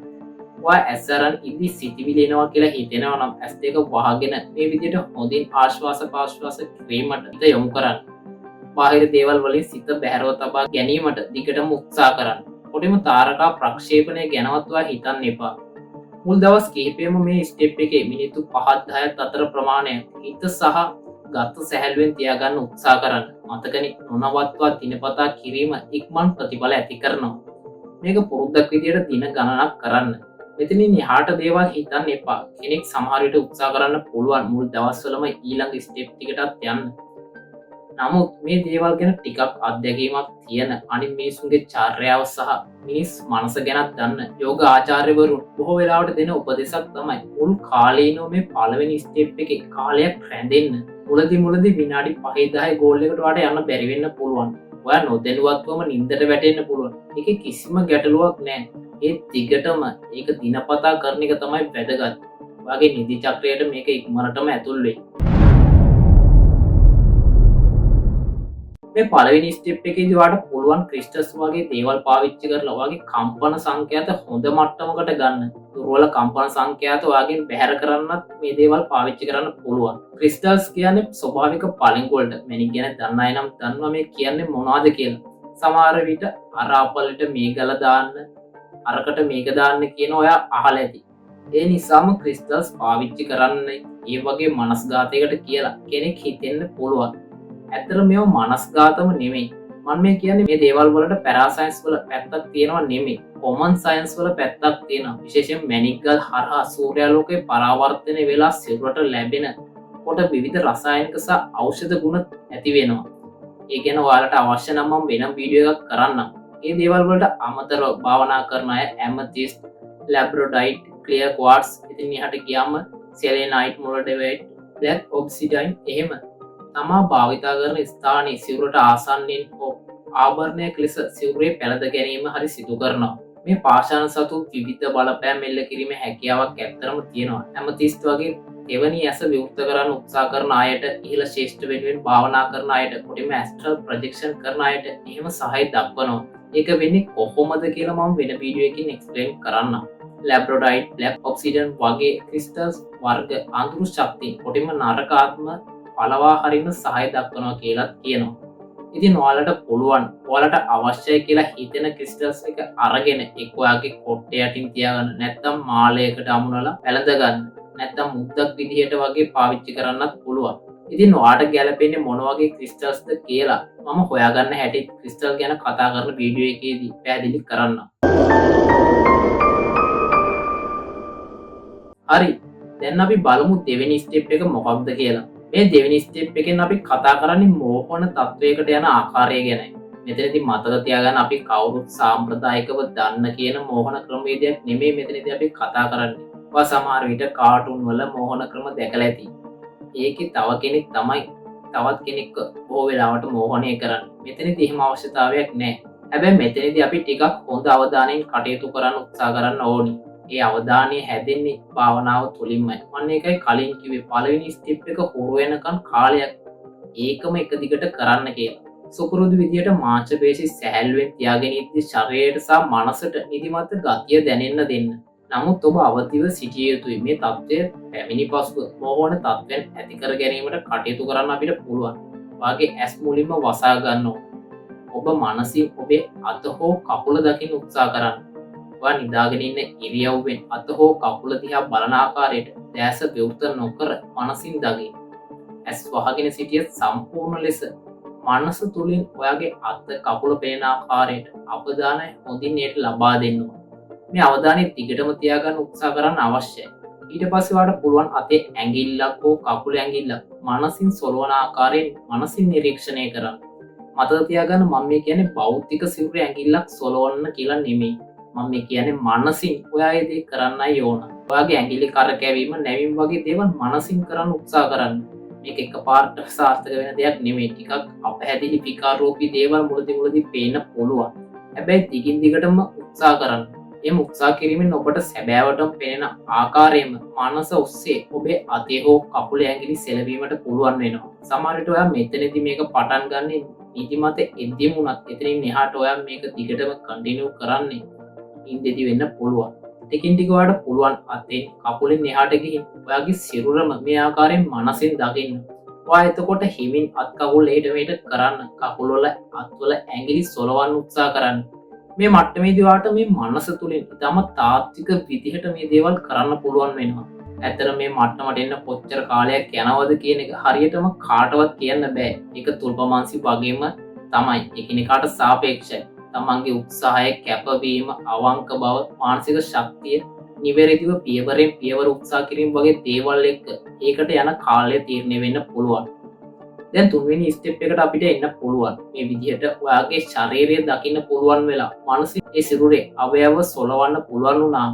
ඔයා ඇස් අරන් ඉදි සිතිවිලි එනවා කියලා හිතෙනවා නම් ඇස් දෙක වහගෙන මේ විදිහට හොඳින් ආශ්වාස ප්‍රාශ්වාස කිරීමට හිත යොමු කරන්න. බාහිර දේවල් වලින් සිත බැහැරව තබා ගැනීමට දිගටම උත්සාහ කරන්න. කොටිම තාරකා ප්‍රක්ෂේපණය ගැනවත් ඔයා හිතන්න එපා. මුල් දවස් කිහිපෙම මේ ස්ටෙප් එකේ මිනිත්තු 5-10ක් අතර ප්‍රමාණයක් හිත සහ ගත සැහැල්ලුවෙන් තියාගන්න උත්සාහ කරන්න. මතකනේ නොනවත්වා දිනපතා කිරීම ඉක්මන් ප්‍රතිඵල ඇති කරනවා. මේක පුරුද්දක් විදියට දින ගණනක් කරන්න. මෙතනින් එහාට දේවල් හිතන්න එපා. කෙනෙක් සමහර විට උත්සාහ කරන්න පුළුවන් මුල් දවස්වලම ඊළඟ ස්ටෙප් එකටත් යන්න. නමුත් මේ දේවල් ගැන ටිකක් අත්දැකීමක් තියෙන අනිත් මිනිසුන්ගේ චර්යාව සහ මිනිස් මනස ගැනත් දන්න යෝග ආචාර්යවරුන් බොහෝ වෙලාවට දෙන උපදේශක් තමයි මුල් කාලේනෝ මේ පළවෙනි ස්ටෙප් එකේ කාලයක් රැඳෙන්න. මුලදි විනාඩි 5-10 ගෝල් එකට වාට යන්න බැරි වෙන්න පුළුවන්. ඔයා නොදැනුවත්වම නින්දට වැටෙන්න පුළුවන්. ඒකේ කිසිම ගැටලුවක් නැහැ. ඒ දිගටම ඒක දිනපතා කරන එක තමයි වැදගත්. ඔයාගේ නිදි චක්‍රයට මේක ඉක්මනටම ඇතුල් වෙයි. මේ පළවෙනි ස්ටෙප් එකේදී ඔයාට පුළුවන් ක්‍රිස්ටල්ස් වගේ දේවල් පාවිච්චි කරලා ඔයාගේ කම්පන සංඛ්‍යාත හොඳ මට්ටමකට ගන්න. දුර්වල කම්පන සංඛ්‍යාත ඔයාගෙන් බැහැර කරන්නත් මේ දේවල් පාවිච්චි කරන්න පුළුවන්. ක්‍රිස්ටල්ස් කියන්නේ ස්වභාවික පලින් වලට. මැණික් ගැන දන්න අය නම් දන්නවා මේ කියන්නේ මොනවද කියලා. සමහර විට අර අපලට මේගල දාන්න, අරකට මේක දාන්න කියන ඔයා අහලා ඇති. ඒ නිසාම ක්‍රිස්ටල්ස් පාවිච්චි කරන්න ඒ වගේ මනස්ගාතයකට කියලා කෙනෙක් හිතෙන්න පුළුවන්. ඇත්තට මේව මනස්ගාතම නෙමෙයි. මම මේ කියන්නේ මේ දේවල් වලට පැරාසයන්ස් වල පැත්තක් තියෙනවා නෙමෙයි. කොමන් සයන්ස් වල පැත්තක් තියෙනවා. විශේෂයෙන් මැණික්ගල් හරහා සූර්යාලෝකයේ පරාවර්තනය වෙලා සිරුරට ලැබෙන කොට විවිධ රසායනික සහ ඖෂධ ගුණ ඇති වෙනවා. ඒ ගැන ඔයාලට අවශ්‍ය නම් මම වෙනම වීඩියෝ එකක් කරන්නම්. මේ දේවල් වලට අමතරව භාවනා කරන අය ඇමතිස්ට්, ලැබ්‍රොඩයිට්, ක්ලියර් ක්වාර්ට්ස්, ඉතින් එහාට ගියාම සෙලෙනයිට්, මොලඩිවයිට්, බ්ලැක් ඔබ්සිඩයින් එහෙම තමා භාවිතා කරන ස්ථානයේ සිරුරට ආසන්නයෙන් හෝ ආභරණයක් ලෙස සිරුරේ පැළඳ ගැනීම හරි සිදු කරනවා. මේ පාෂාණ සතු විවිධ බලපෑම් එල්ල කිරීමේ හැකියාවක් ඇත්තරම තියෙනවා. ඇමතිස්ට් වගේ එවැනි ඇස විවෘත කරන්න උත්සාහ කරන අයට, ඉහළ ශේෂ්ඨ වෙනුවෙන් භාවනා කරන අයට, කොටිම ඇස්ට්‍රල් ප්‍රොජෙක්ෂන් කරන අයට එහෙම සහාය දක්වනවා. ඒක වෙන්නේ කොහොමද කියලා මම වෙන වීඩියෝ එකකින් එක්ස්ප්ලেইন කරන්නම්. ලැබ්‍රොඩයිට්, බ්ලැක් ඔබ්සිඩියන් වගේ ක්‍රිස්ටල්ස් වර්ග අඳුරු ශක්තිය කොටිම නරකාත්ම පලවා හරින්න සහාය දක්වනවා කියලාත් කියනවා. ඉතින් ඔයාලට පුළුවන් ඔයාලට අවශ්‍යයි කියලා හිතෙන ක්‍රිස්ටල්ස් එක අරගෙන එක්ක ඔයාගේ කොට්ටේ යටින් තියාගන්න, නැත්නම් මාලයකට අමුණලා පැලඳ ගන්න, නැත්නම් මුද්දක් විදිහට වගේ පාවිච්චි කරන්නත් පුළුවන්. ඉතින් ඔයාට ගැලපෙන්නේ මොන වගේ ක්‍රිස්ටල්ස්ද කියලා මම හොයාගන්න හැටි ක්‍රිස්ටල් ගැන කතා කරන වීඩියෝ එකේදී පැහැදිලි කරන්නම්. හරි, දැන් අපි බලමු දෙවෙනි ස්ටෙප් එක මොකක්ද කියලා. මේ දෙවෙනි ස්ටෙප් එකෙන් අපි කතා කරන්නේ මෝහන තත්වයකට යන ආකාරය ගැනයි. මෙතනදී මතක තියාගන්න අපි කවුරුත් සාම්ප්‍රදායිකව දන්න කියන මෝහන ක්‍රමවේදයක් නෙමෙයි මෙතනදී අපි කතා කරන්නේ. ඔයා සමහර විට කාටුන් වල මෝහන ක්‍රම දැකලා ඇති. ඒකේ තව කෙනෙක් තමයි තවත් කෙනෙක්ව බොහෝ වෙලාවට මෝහනය කරන්නේ. මෙතනදී එහෙම අවශ්‍යතාවයක් නැහැ. හැබැයි මෙතනදී අපි ටිකක් හොඳ අවධානයෙන් කටයුතු කරන්න උත්සාහ කරන්න ඕනි. ඒ අවධානය හැදෙන්නේ භාවනාව තුළින්මයි. මම ඒකයි කලින් කිව්වේ පළවෙනි ස්ටෙප් එක හුරු වෙනකන් කාලයක් ඒකම එක දිගට කරන්න කියලා. සුපුරුදු විදියට මාංශපේශි සැහැල්ලුවෙන් තියාගෙන ඉද්දි ශරීරයට සහ මනසට නිදිමත ගතිය දැනෙන්න දෙන්න. නමුත් ඔබ අවදිව සිටිය යුතුයි. මේ තත්ත්වය පැමිණි පසුව මොහොන තත්ත්වයන් ඇති කර ගැනීමට කටයුතු කරන්න අපිට පුළුවන්. වාගේ ඇස් මුලින්ම වසා ගන්න ඕන. ඔබ මනසින් ඔබේ අත හෝ කකුල දකින්න උත්සාහ කරන්න. ඔයා නිදාගෙන ඉන්න ඉරියව්වෙන් අත හෝ කකුල දිහා බලන ආකාරයට දැස විවෘත නොකර මනසින් දකින්න. ඇස් වහගෙන සිටිය සම්පූර්ණ ලෙස මනස තුළින් ඔයාගේ අත කකුල පේන ආකාරයට අවධානය හොඳින් එයට ලබා දෙන්න ඕන. මේ අවධානය දිගටම තියාගන්න උත්සාහ කරන්න අවශ්‍යයි. ඊට පස්සේ ඔයාලට පුළුවන් අතේ ඇඟිල්ලක් හෝ කකුලේ ඇඟිල්ලක් මනසින් සොලවන ආකාරයෙන් මනසින් නිරීක්ෂණය කරන්න. මතක තියාගන්න මම මේ කියන්නේ භෞතික සිවුරේ ඇඟිල්ලක් සොලවන්න කියලා නෙමෙයි. මම මේ කියන්නේ මනසින් ඔයා ඒ දේ කරන්නයි ඕන. ඔයාගේ ඇඟිලි කරකැවීම නැවීම වගේ දේවල් මනසින් කරන්න උත්සාහ කරන්න. මේක එකපාරට සාර්ථක වෙන දෙයක් නෙමෙයි. ටිකක් අපහැදිලි විකාරෝපී දේවල් මුලදී පේන්න පුළුවන්. හැබැයි දිගින් දිගටම උත්සාහ කරන්න. එම උත්සාහ කිරීමෙන් ඔබට සැබෑවටම පෙනෙන ආකාරයෙන්ම මනස ඔස්සේ ඔබේ අතේ හෝ කකුලේ ඇඟිලි සෙලවීමට පුළුවන් වෙනවා. සමහර විට ඔයා මෙතනදී මේක පටන් ගන්නේ නිදිමත එද්දීම උනත් එතනින් එහාට ඔයා මේක දිගටම කන්ටිනියු කරන්නේ ඉඳිදි වෙන්න පුළුවන්. ටිකින් ටික ඔයාලට පුළුවන් අතෙන් කකුලෙන් එහාට ගිහින් ඔයාගේ සිරුරම මේ ආකාරයෙන් මනසින් දකින්න. ඔයා එතකොට හිමින් අත් කකුල් එහෙට මෙහෙට කරන්න. කකුල් වල අත්වල ඇඟිලි සොලවන්න උත්සාහ කරන්න. මේ මට්ටමේදී ඔයාලට මේ මනස තුලින් ඉතාම තාත්වික විදිහට මේ දේවල් කරන්න පුළුවන් වෙනවා. ඇත්තට මේ මට්ටමට එන්න කොච්චර කාලයක් යනවද කියන එක හරියටම කාටවත් කියන්න බෑ. ඒක තුල්පමාංශි වගේම තමයි. එකිනෙකාට සාපේක්ෂයි. තමන්ගේ උත්සාහය, කැපවීම, අවංක බව, මානසික ශක්තිය, නිවැරදිව පියවරෙන් පියවර උත්සාහ කිරීම වගේ දේවල් එක්ක ඒකට යන කාලය තීරණය වෙන්න පුළුවන්. දැන් තුන්වෙනි ස්ටෙප් එකට අපිට එන්න පුළුවන්. මේ විදිහට ඔයාගේ ශරීරය දකින්න පුළුවන් වෙලා මනසින් ඒ සිරුරේ අවයව සොලවන්න පුළුවන් වුණාම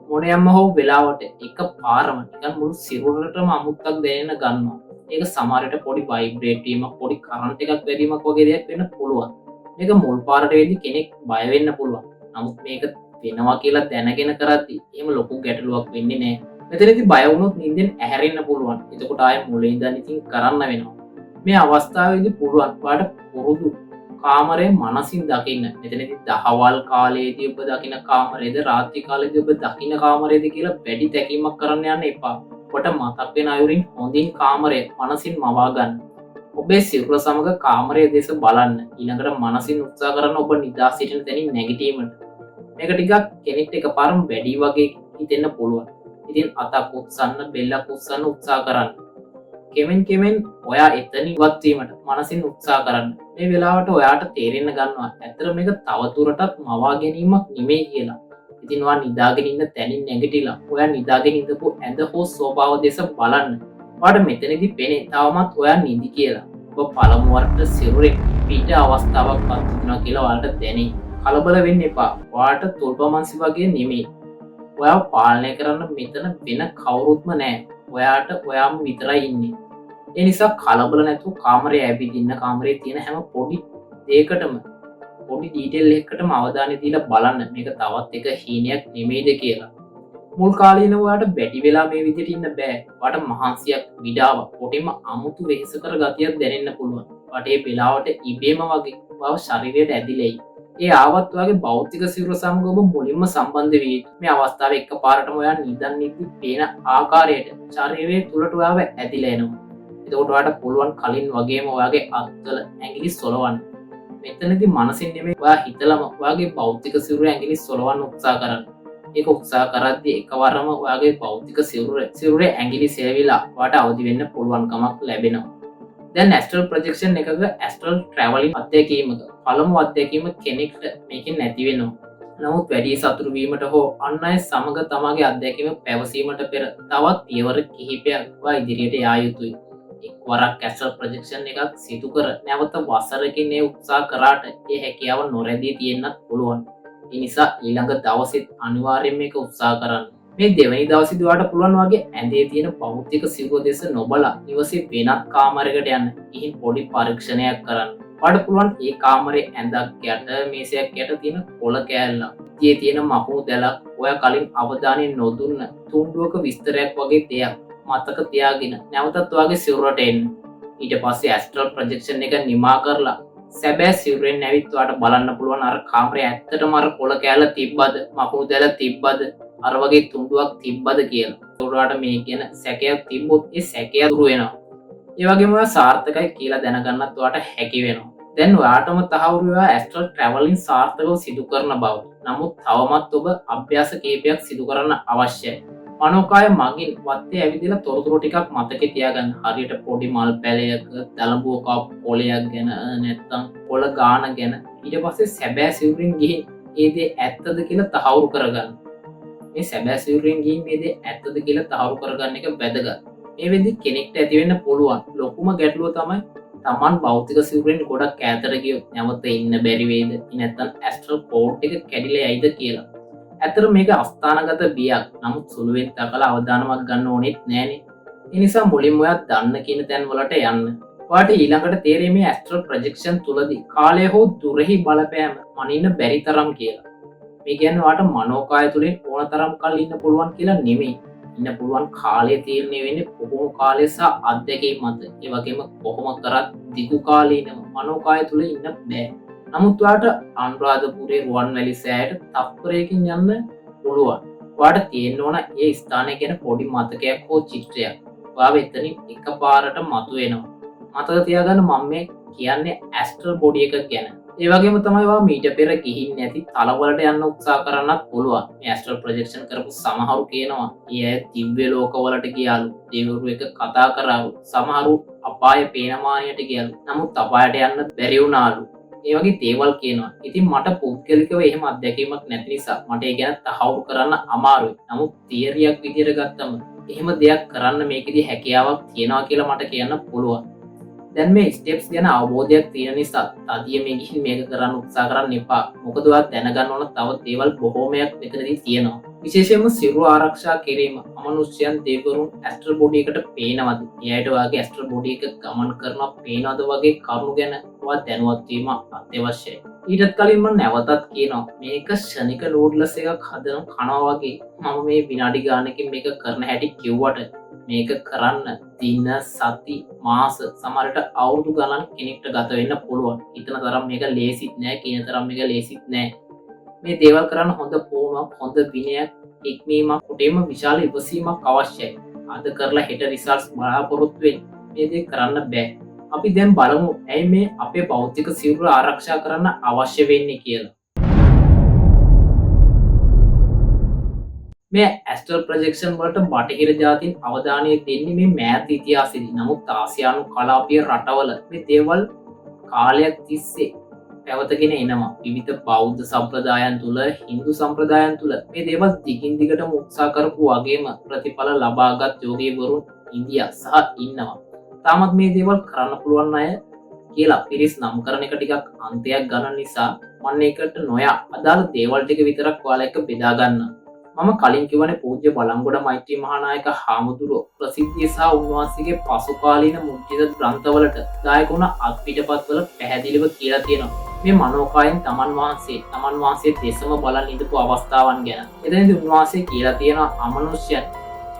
මොනියම්ම හෝ වෙලාවට එක පාරම නිකන් මුළු සිරුරටම අමුත්තක් දැනෙන්න ගන්නවා. ඒක සමහර විට පොඩි වයිබ්‍රේට් වීමක්, පොඩි කරන්ට් එකක් වැදීමක් වගේ දෙයක් වෙන්න පුළුවන්. මේක මුල් පාරට වෙද්දි කෙනෙක් බය වෙන්න පුළුවන්. නමුත් මේක වෙනවා කියලා දැනගෙන කරද්දි එහෙම ලොකු ගැටලුවක් වෙන්නේ නැහැ. මෙතනදී බය වුණොත් නිින්දෙන් ඇහැරෙන්න පුළුවන්. එතකොට ආයෙ මුලින් ඉඳන් ඉතින් කරන්න වෙනවා. මේ අවස්ථාවේදී පුළුවන් ඔයාලට පුරුදු කාමරය මනසින් දකින්න. මෙතනදී දහවල් කාලයේදී ඔබ දකින කාමරයේද රාත්‍රී කාලයේදී ඔබ දකින කාමරයේද කියලා වැඩි තැකීමක් කරන්න යන්න එපා. ඔබට මතක් වෙන අයුරින් හොඳින් කාමරය මනසින් මවා ගන්න. ඔබේ සිරුර සමග කාමරය දෙස බලන්න. ඊළඟට මනසින් උත්සාහ කරන ඔබ නිදා සිටින තැනින් නැගිටීමට. මේක ටිකක් කෙනෙක්ට එකපාරම වැඩි වගේ හිතෙන්න පුළුවන්. ඉතින් අතක් උස්සන්න, බෙල්ලක් උස්සන්න උත්සාහ කරන්න. කෙමෙන් ඔයා එතන ඉවත් වීමට මනසින් උත්සාහ කරන්න. මේ වෙලාවට ඔයාට තේරෙන්න ගන්නවා ඇත්තට මේක තවදුරටත් මවා ගැනීමක් නෙමෙයි කියලා. ඉතින් ඔයා නිදාගෙන ඉන්න තැනින් නැගිටලා ඔයා නිදාගෙන ඉඳපු ඇඳ හෝ සෝපාව දෙස බලන්න. ඔයාට මෙතනදී පේන්නේ තවමත් ඔයා නිදි කියලා. ඔබ පළමු වරට සිරුරේ පිට අවස්ථාවක් පත් වෙනවා කියලා ඔයාලට දැනේ. කලබල වෙන්න එපා. ඔයාට තුල්පමංශි වගේ නෙමෙයි. ඔයාව පාලනය කරන්න මෙතන වෙන කවුරුත්ම නැහැ. ඔයාට ඔයාම විතරයි ඉන්නේ. ඒ නිසා කලබල නැතුව කාමරේ ඇවිදින්න. කාමරේ තියෙන හැම පොඩි දෙයකටම පොඩි ඩීටේල් එකකටම අවධානය දීලා බලන්න. මේක තවත් එක හීනයක් නෙමෙයිද කියලා. මුල් කාලේන ඔයාට බැටි වෙලා මේ විදිහට ඉන්න බෑ. ඔයාට මහන්සියක්, විඩාවක්, පොටින්ම අමුතු වෙහෙසකර ගතියක් දැනෙන්න පුළුවන්. ඔයාට මේ වෙලාවට ඉබේම වගේ ඔයාව ශරීරයට ඇදිලා ඒ ආවත් ඔයාගේ භෞතික සිරුර සමග ඔබ මුලින්ම සම්බන්ධ වී මේ අවස්ථාවේ එකපාරටම ඔයා නිදන් නිදි පේන ආකාරයට ශරීරයේ තුලට ඔයාව ඇදිලා එනවා. එතකොට ඔයාට පුළුවන් කලින් වගේම ඔයාගේ අත්වල ඇඟිලි සොලවන්න. මෙතනදී මනසින් නෙමෙයි ඔයා හිතලම ඔයාගේ භෞතික සිරුර ඇඟිලි සොලවන්න උත්සාහ කරන්න. ඒක උත්සාහ කරද්දී එකවරම ඔයාගේ භෞතික සිරුරේ ඇඟිලි සෙලවිලා ඔයාට අවදි වෙන්න පුළුවන්කමක් ලැබෙනවා. දැන් ඇස්ට්‍රල් ප්‍රොජෙක්ෂන් එකක ඇස්ට්‍රල් ට්‍රැවලින් අත්දැකීමක පළමු අත්දැකීම කෙනෙක්ට මේකෙන් නැති වෙනවා. නමුත් වැඩි සතුටු වීමට හෝ අන් අය සමග තමාගේ අත්දැකීම පැවසීමට පෙර තවත් පියවර කිහිපයක් ඔයා ඉදිරියට යා යුතුයි. එක්වරක් ඇස්ට්‍රල් ප්‍රොජෙක්ෂන් එකක් සිදු කර නැවත වසරකින් ඒ උත්සාහ කරාට ඒ හැකියාව නොරැඳී තියෙන්නත් පුළුවන්. ඒ නිසා ඊළඟ දවසෙත් අනිවාර්යයෙන් මේක උත්සාහ කරන්න. මේ දෙවැනි දවසේදී ඔයාලට පුළුවන් වගේ ඇඳේ තියෙන භෞතික සිරුර දෙස නොබලා නිවසේ වෙනත් කාමරයකට යන්න. ඉහින් පොඩි පරීක්ෂණයක් කරන්න. ඔයාලට පුළුවන් ඒ කාමරේ ඇඳක් යට, මේසයක් යට තියෙන කොළ කෑල්ල, tie තියෙන මකුණු දැලක්, ඔයා කලින් අවධානය නොදුන්න තුන්ඩුවක විස්තරයක් වගේ දෙයක් මතක තියාගෙන නැවතත් ඔයාගේ සිරුරට එන්න. ඊට පස්සේ ඇස්ට්‍රල් ප්‍රොජෙක්ෂන් එක නිමා කරලා සැබෑ සිවුරෙන් ඇවිත් ඔයාලට බලන්න පුළුවන් අර කාමරේ ඇත්තටම අර කොළ කෑල්ල තිබ්බද, මකුණු දැල තිබ්බද, අර වගේ තුඩුවක් තිබ්බද කියලා. ඔයාලට මේ කියන සැකයක් තිබ්බොත් ඒ සැකය දුරු වෙනවා. ඒ වගේම ඔයා සාර්ථකයි කියලා දැනගන්නත් ඔයාලට හැකි වෙනවා. දැන් ඔයාටම තහවුරු වෙනවා ඇස්ට්‍රල් ට්‍රැවලින් සාර්ථකව සිදු කරන බව. නමුත් තවමත් ඔබ අභ්‍යාස කීපයක් සිදු කරන්න අවශ්‍යයි. මනෝකාය මගින් වත්තේ ඇවිදලා තොරතුරු ටිකක් මතකේ තියාගන්න. හරියට පොඩි මල් පැලයක දලඹුව කප් කොලයක් ගැන නැත්තම් කොළ ගාන ගැන. ඊට පස්සේ සැබෑ සිවුරින් ගිහින් ඒ දේ ඇත්තද කියලා තහවුරු කරගන්න. මේ සැබෑ සිවුරින් ගිහින් මේ දේ ඇත්තද කියලා තහවුරු කරගන්න එක වැදගත්. මේ වෙද්දි කෙනෙක්ට ඇති වෙන්න පුළුවන් ලොකුම ගැටලුව තමයි තමන් භෞතික සිවුරෙන් ගොඩක් ඈතට ගියොත් නැවත ඉන්න බැරි වේද? නැත්නම් ඇස්ට්‍රල් කෝඩ් එක කැඩිලා යයිද කියලා. ඇත්තට මේක අස්ථානගත බියක්. නමුත් සුළුවෙන් තකලා අවධානමක් ගන්න ඕනෙත් නෑනේ. ඒ නිසා මුලින්ම ඔයා දන්න කියන තැන් වලට යන්න. ඔයාට ඊළඟට තේරෙන්නේ මේ ඇස්ට්‍රල් ප්‍රොජෙක්ෂන් තුලදී කාලය හෝ දුරෙහි බලපෑම මනින්න බැරි තරම් කියලා. මේ කියන්නේ ඔයාට මනෝකාය තුලින් ඕන තරම් කල් ඉන්න පුළුවන් කියලා නෙමෙයි. ඉන්න පුළුවන් කාලය තීරණය වෙන්නේ කොහොම කාලය සහ අත්දැකීම් මත. ඒ වගේම කොහොම කරත් දිගු කාලීනව මනෝකාය තුල ඉන්න බෑ. නමුත් ඔයාට අනුරාධපුරේ රුවන්වැලි සෑයට තත්පරයකින් යන්න පුළුවන්. ඔයාට තියෙන්න ඕන ඒ ස්ථානය ගැන පොඩි මතකයක් හෝ චිත්‍රයක්. ඔයාව එතනින් එකපාරට මතුවෙනවා. මතක තියාගන්න මම මේ කියන්නේ ඇස්ට්‍රල් බොඩි එකක් ගැන. ඒ වගේම තමයි ඔයා මීට පෙර ගිහින් නැති තලවලට යන්න උත්සාහ කරන්නත් පුළුවන්. මේ ඇස්ට්‍රල් ප්‍රොජෙක්ෂන් කරපු සමහරු කියනවා ඒ දිව්‍ය ලෝකවලට ගියාලු, දෙවිවරු එක කතා කරාලු, සමහරු අපාය පේනමානියට ගියාලු. නමුත් අපායට යන්න බැරි වුණාලු. ඒ වගේ දේවල් කියනවා. ඉතින් මට පුද්ගලිකව එහෙම අත්දැකීමක් නැති නිසා මට ඒ ගැන තහවුරු කරන්න අමාරුයි. නමුත් තියරියක් විදියට ගත්තම එහෙම දෙයක් කරන්න මේකෙදි හැකියාවක් තියෙනවා කියලා මට කියන්න පුළුවන්. දැන් මේ ස්ටෙප්ස් ගැන අවබෝධයක් තියෙන නිසා තදිය මේ ගිහින් මේක කරන්න උත්සාහ කරන්න එපා. මොකද ඔයා දැනගන්න ඕන තව දේවල් බොහෝමයක් මෙතනදී තියෙනවා. විශේෂයෙන්ම සිරුර ආරක්ෂා කිරීම. අමනුෂ්‍යයන් දෙවිවරුන් ඇස්ට්‍රල් බොඩි එකට පේනවද? එයාට ඔයාගේ ඇස්ට්‍රල් බොඩි එක ගමන් කරනවා පේනවද වගේ කරුණු ගැන ඔයා දැනුවත් වීම අත්‍යවශ්‍යයි. ඊටත් කලින් මම නැවතත් කියනවා මේක ශනික නූඩ්ලස් එකක් හදන කනවා වගේ. මම මේ විනාඩි ගානකින් මේක කරන හැටි කිව්වට මේක කරන්න දින සති මාස සමහරට අවුරුදු ගණන් කෙනෙක්ට ගත වෙන්න පුළුවන්. හිතන තරම් මේක ලේසිත් නෑ, කියන තරම් මේක ලේසිත් නෑ. මේ දේවල් කරන්න හොඳ පුහුණුවක්, හොඳ විනයක්, ඉක්මීමක්, කොටේම විශාල ඉවසීමක් අවශ්‍යයි. අද කරලා හෙට රිසල්ට්ස් බලාපොරොත්තු වෙන්න මේ දේ කරන්න බෑ. අපි දැන් බලමු ඇයි මේ අපේ භෞතික සිරුර ආරක්ෂා කරන්න අවශ්‍ය වෙන්නේ කියලා. මේ ඇස්ට්‍රල් ප්‍රොජෙක්ෂන් වලට බටහිර ජාතීන් අවධානය දෙන්නේ මේ මෑත ඉතිහාසයේදී. නමුත් ආසියානු කලාපීය රටවල මේ දේවල් කාලයක් තිස්සේ පැවතගෙන එනවා. විවිධ බෞද්ධ සම්ප්‍රදායන් තුල, හින්දු සම්ප්‍රදායන් තුල මේ දේවල් දිගින් දිගටම උත්සාහ කරපු වගේම ප්‍රතිඵල ලබාගත් යෝගීවරුන් ඉන්දියා සහ ඉන්නවා. තාමත් මේ දේවල් කරන්න පුළුවන් අය කියලා පිරිස් නම් කරන එක ටිකක් අන්තයක් ගන්න නිසා මම ඒකට නොයා අදාළ දේවල් ටික විතරක් ඔයාලා එක්ක බෙදා ගන්නවා. මම කලින් කිව්වනේ පූජ්‍ය බලංගොඩ මෛත්‍රී මහානායක හාමුදුරුවෝ ප්‍රසිද්ධිය සහ උන්වහන්සේගේ පසුකාලීන මුද්‍රිත ග්‍රන්ථවලට දායක වුණ අත්පිටපත්වල පැහැදිලිව කියලා තියෙනවා මේ මනෝකායෙන් තමන් වහන්සේ දෙසම බලන් ඉඳපු අවස්ථාවන් ගැන. එතනදී උන්වහන්සේ කියලා තියෙනවා අමනුෂ්‍යයන්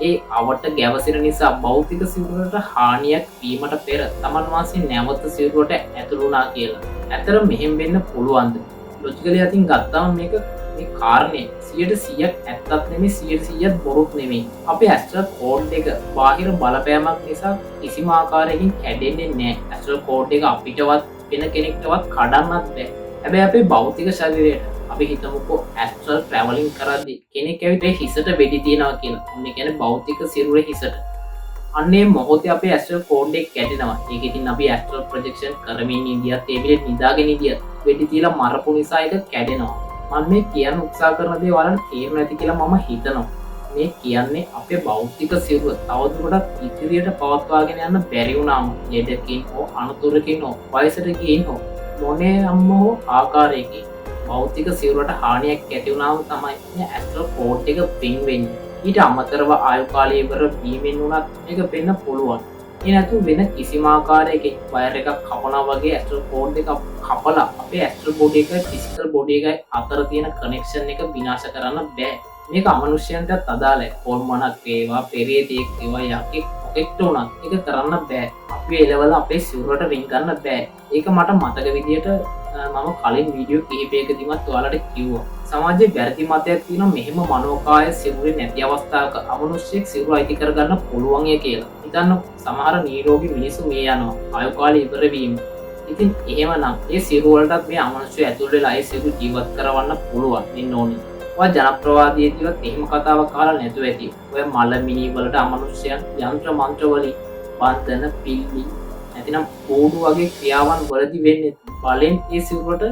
ඒ අවට ගැවසෙන නිසා භෞතික සිරුරට හානියක් වීමට පෙර තමන් වහන්සේ නැවත සිරුරට ඇතුළු වුණා කියලා. ඇත්තට මෙහෙම වෙන්න පුළුවන්ද? ලොජිකලි අතින් ගත්තාම මේක මේ කාරණේ 100% ඇත්තක් නෙමෙයි 100% බොරුත් නෙමෙයි. අපේ ඇස්ට්‍රල් කෝඩ් එක බාහිර බලපෑමක් නිසා කිසිම ආකාරයකින් කැඩෙන්නේ නැහැ. ඇස්ට්‍රල් කෝඩ් එක අපිටවත් වෙන කෙනෙක්ටවත් කඩන්නත් බෑ. හැබැයි අපේ භෞතික ශරීරයට අපි හිතමුකෝ ඇස්ට්‍රල් ට්‍රැවලින් කරද්දී කෙනෙක් ඇවිත් ඒ හිසට වෙඩි තියනවා කියලා. මේ කියන්නේ භෞතික සිරුරේ හිසට. අන්නේ මොහොතේ අපේ ඇස්ට්‍රල් කෝඩ් එක කැඩෙනවා. ඒක ඉතින් අපි ඇස්ට්‍රල් ප්‍රොජෙක්ෂන් කරමින් ඉඳියත් ඒ විදිහට නිදාගෙන ඉඳියත් වෙඩි තියලා මරපු නිසා ඒක කැඩෙනවා. මම මේ කියන්න උත්සාහ කරන දේ ඔයාලට තේරුම් නැති කියලා මම හිතනවා. මේ කියන්නේ අපේ භෞතික සිරුර තවදුරටත් ඉදිරියට පවත්වාගෙන යන්න බැරි වුණාම ලෙඩකින් හෝ අනතුරකින් හෝ වයසට ගිහින් හෝ මොනේ හෝ ආකාරයකින් භෞතික සිරුරට හානියක් ඇති වුණාම තමයි මේ ඇස්ට්‍රල් කෝඩ් එක පින් වෙන්නේ. ඊට අමතරව ආයු කාලය ඉවර වීමෙන් උනත් මේක වෙන්න පුළුවන්. ඒ නැතු වෙන කිසිම ආකාරයකින් වයර් එකක් කපනවා වගේ ඇස්ට්‍රල් කෝඩ් එක කපලා අපේ ඇස්ට්‍රල් බොඩි එකයි ෆිසිකල් බොඩි එකයි අතර තියෙන කනෙක්ෂන් එක විනාශ කරන්න බෑ. මේක අමනුෂ්‍යයන්ටත් අදාළයි. හෝර්මෝනක් වේවා, පෙරේතෙක් වේවා, යකෙක් ප්‍රොටෙක්ට් වුණත් ඒක කරන්න බෑ. අපි ඒ ලෙවල් අපේ සිරුරට රින් ගන්න බෑ. ඒක මට මතක විදියට මම කලින් වීඩියෝ කිහිපයකදීමත් ඔයාලට කිව්වා. සමාජයේ වැරදි මතයක් තියෙනවා මෙහෙම මනෝකාය සිරුරේ නැති අවස්ථාවක අමනුෂ්‍යෙක් සිරුර අයිති කරගන්න පුළුවන් කියලා. හිතන්න සමහර නිරෝගී මිනිස්සු මේ යනවා ආයු කාලය ඉවර වීම. ඉතින් එහෙමනම් ඒ සිරුර වලටත් මේ අමනුෂ්‍ය ඇතුල් වෙලා ඒ සිරුර ජීවත් කරවන්න පුළුවන් වෙන්න ඕනේ. ඔය ජනප්‍රවාදයේදීවත් එහෙම කතාවක් අහලා නැතුව ඇති. ඔය මල මිනි වලට අමනුෂ්‍යයන් යන්ත්‍ර මන්ත්‍ර වලින් බන්ධන පිල්ලි නැතිනම් කෝඩු වගේ ක්‍රියාවන් වලදී වෙන්නේ බලෙන් ඒ සිරුරට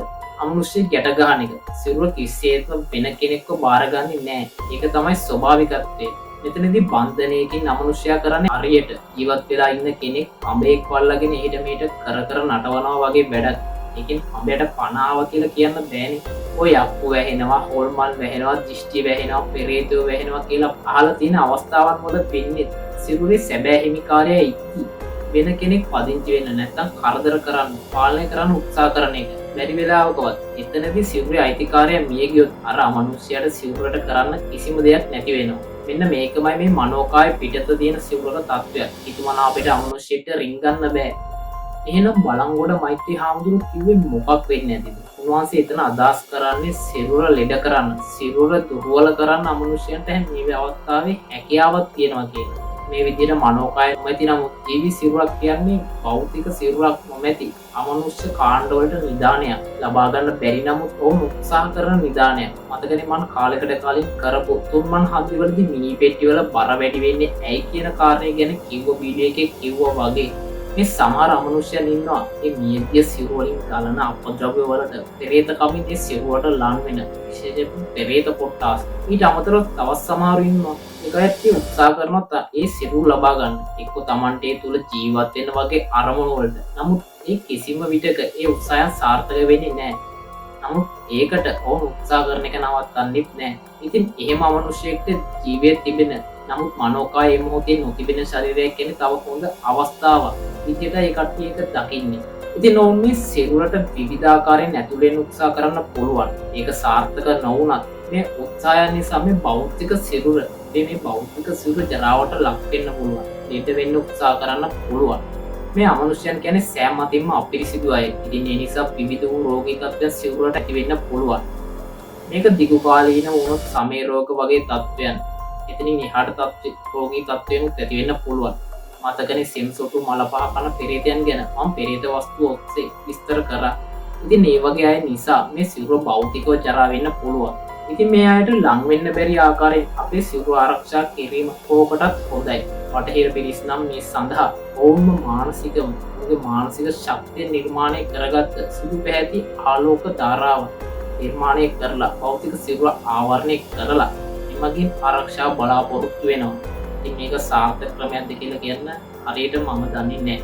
අමනුෂ්‍ය ගැට ගන්න එක. සිරුර කිසිසේත්ම වෙන කෙනෙක්ව බාරගන්නේ නැහැ. ඒක තමයි ස්වභාවිකත්වය. මෙතනදී බන්ධනයකින් අමනුෂ්‍යයා කරන්නේ හරියට ජීවත් වෙලා ඉන්න කෙනෙක් අඹේක් වල්ලාගෙන එහෙට මෙහෙට කර කර නටවනවා වගේ වැඩක්. ඒකෙන් අඹයට පනාව කියලා කියන්න බෑනේ. ඔය යක්කු වැහෙනවා, හොල්මන් වැහෙනවා, දිෂ්ටි වැහෙනවා, පෙරේතයෝ වැහෙනවා කියලා අහලා තියෙන අවස්ථාවන් වල වෙන්නේ සිරුරේ සැබෑ හිමිකාරයයි ඉති. වෙන කෙනෙක් පදිංචි වෙන්න නැත්නම් කරදර කරන්න, පාලනය කරන්න උත්සාහ කරන එක. බැරි වෙලාවකවත් එතනදී සිරුරේ අයිතිකාරයා මිය ගියොත් අර අමනුෂ්‍යයාට සිරුරට කරන්න කිසිම දෙයක් නැති වෙනවා. මෙන්න මේකමයි මේ මනෝකාය පිටත තියෙන සිරුරක තත්ත්වය. හිතමනා අපිට අමනුෂ්‍යයට රින් ගන්න බෑ. එහෙනම් බලංගොඩ මෛත්‍රී හාමුදුරුවෝ කිව්වේ මොකක් වෙන්නේ නැතිද? උන්වහන්සේ එතන අදහස් කරන්නේ සිරුර ලෙඩ කරන්න, සිරුර දුර්වල කරන්න අමනුෂ්‍යයන්ට මේ අවස්ථාවේ හැකියාවක් තියෙනවා කියලා. මේ විදිහට මනෝකාය නොමැති නමුත් ජීවි සිරුරක් කියන්නේ භෞතික සිරුරක් නොමැති අමනුෂ්‍ය කාණ්ඩවලට නිදානයක් ලබා ගන්න බැරි නමුත් ඔවුන් උත්සාහ කරන නිදානයක්. මතකනේ මම කාලයකට කලින් කරපු තුන්මන් හදිවලදී මිනි පෙට්ටිවල බර වැඩි වෙන්නේ ඇයි කියන කාරණේ ගැන කිව්ව වීඩියෝ එකේ කිව්වා වගේ මේ සමහර අමනුෂ්‍යයන් ඉන්නවා මේ මියගිය සිරුර වලින් ගලන අපද්‍රව්‍ය වලට පෙරේත කමින් ඒ සිරුරට ලං වෙන විශේෂයෙන් පෙරේත කොටස්. ඊට අමතරව තවත් සමහරු ඉන්නවා ඒකත් උත්සාහ කරනවා ඒ සිරුර ලබා ගන්න. එක්ක Tamante ඒ තුල ජීවත් වෙන්න වගේ අරමුණු වලට. නමුත් ඒ කිසිම විටක ඒ උත්සාහය සාර්ථක වෙන්නේ නැහැ. නමුත් ඒකට ඔවුන් උත්සාහ කරන එක නවත්තන්නෙත් නැහැ. ඉතින් එහෙම අමනුෂ්‍යයෙක්ට ජීවිතේ තිබෙන නමුත් මනෝකාය ඒ මොහොතේ නොතිබෙන ශරීරයක් කියන්නේ තව හොඳ අවස්ථාවක් විදිහට ඒ කට්ටිය එක දකින්නේ. ඉතින් ඔවුන් මේ සිරුරට විවිධාකාරයෙන් ඇතුල් වෙන්න උත්සාහ කරන්න පුළුවන්. ඒක සාර්ථක නොවුනත් මේ උත්සාහය නිසා මේ භෞතික සිරුර මේ භෞතික සිරුර ජරාවට ලක් වෙන්න පුළුවන්. ඊට වෙන්න උත්සාහ කරන්න පුළුවන්. මේ අමනුෂ්‍යයන් කියන්නේ සෑම අතින්ම අපිරිසිදු අය. ඉතින් ඒ නිසා විවිධ වූ රෝගී තත්ත්වයන් සිරුරට ඇති වෙන්න පුළුවන්. මේක දිගු කාලීන වුණොත් සමේ රෝග වගේ තත්ත්වයන් එතනින් එහාට රෝගී තත්ත්වයන්ත් ඇති වෙන්න පුළුවන්. මතකනේ සෙම්සොටු මල පහ කන පෙරේතයන් ගැන මම පෙරේත වස්තු ඔස්සේ විස්තර කරා. ඉතින් මේ වගේ අය නිසා මේ සිරුර භෞතිකව ජරා වෙන්න පුළුවන්. ඉතින් මේ අයට ලං වෙන්න බැරි ආකාරයෙන් අපේ සිරුර ආරක්ෂා කිරීම කෝකටත් හොඳයි. බටහිර පිරිස් නම් මේ සඳහා ඔවුන්ම මානසික ශක්තිය නිර්මාණය කරගත්ත සුදු පැහැති ආලෝක ධාරාව නිර්මාණය කරලා භෞතික සිරුර ආවරණය කරලා එමගින් ආරක්ෂාව බලාපොරොත්තු වෙනවා. ඉතින් මේක සාර්ථක ක්‍රමයක්ද කියලා කියන්න හරියට මම දන්නේ නැහැ.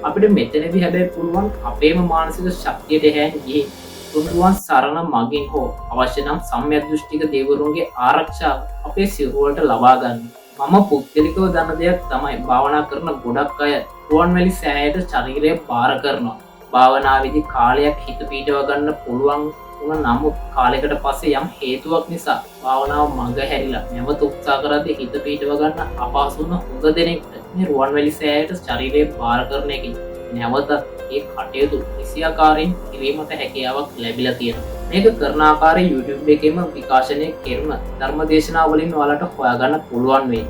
අපිට මෙතනදී හැබැයි පුළුවන් අපේම මානසික ශක්තියට හැන් ගිහින් තුන්රුවන් සරණ මගින් හෝ අවශ්‍ය නම් සම්‍යක් දෘෂ්ටික දේවරුන්ගේ ආරක්ෂාව අපේ සිරුරට ලබා ගන්න. මම පුද්ගලිකව දන්න දෙයක් තමයි භාවනා කරන ගොඩක් අය රුවන්වැලි සෑයට ශරීරය බාර කරනවා. භාවනාවේදී කාලයක් හිත පීඩව ගන්න පුළුවන් වුණ නමුත් කාලයකට පස්සේ යම් හේතුවක් නිසා භාවනාව මඟ හැරිලා නැවත උත්සාහ කරද්දී හිත පීඩව ගන්න අපහසු වුණ හොඳ දෙනෙක්ට මේ රුවන්වැලි සෑයට ශරීරය බාර කරන එකෙන් නැවතත් ඒ කටයුතු කිසියාකාරයෙන් කිරීමට හැකියාවක් ලැබිලා තියෙනවා. මේක කරන ආකාරය YouTube එකේම විකාශනය කරන ධර්මදේශනා වලින් ඔයාලට හොයාගන්න පුළුවන් වෙයි.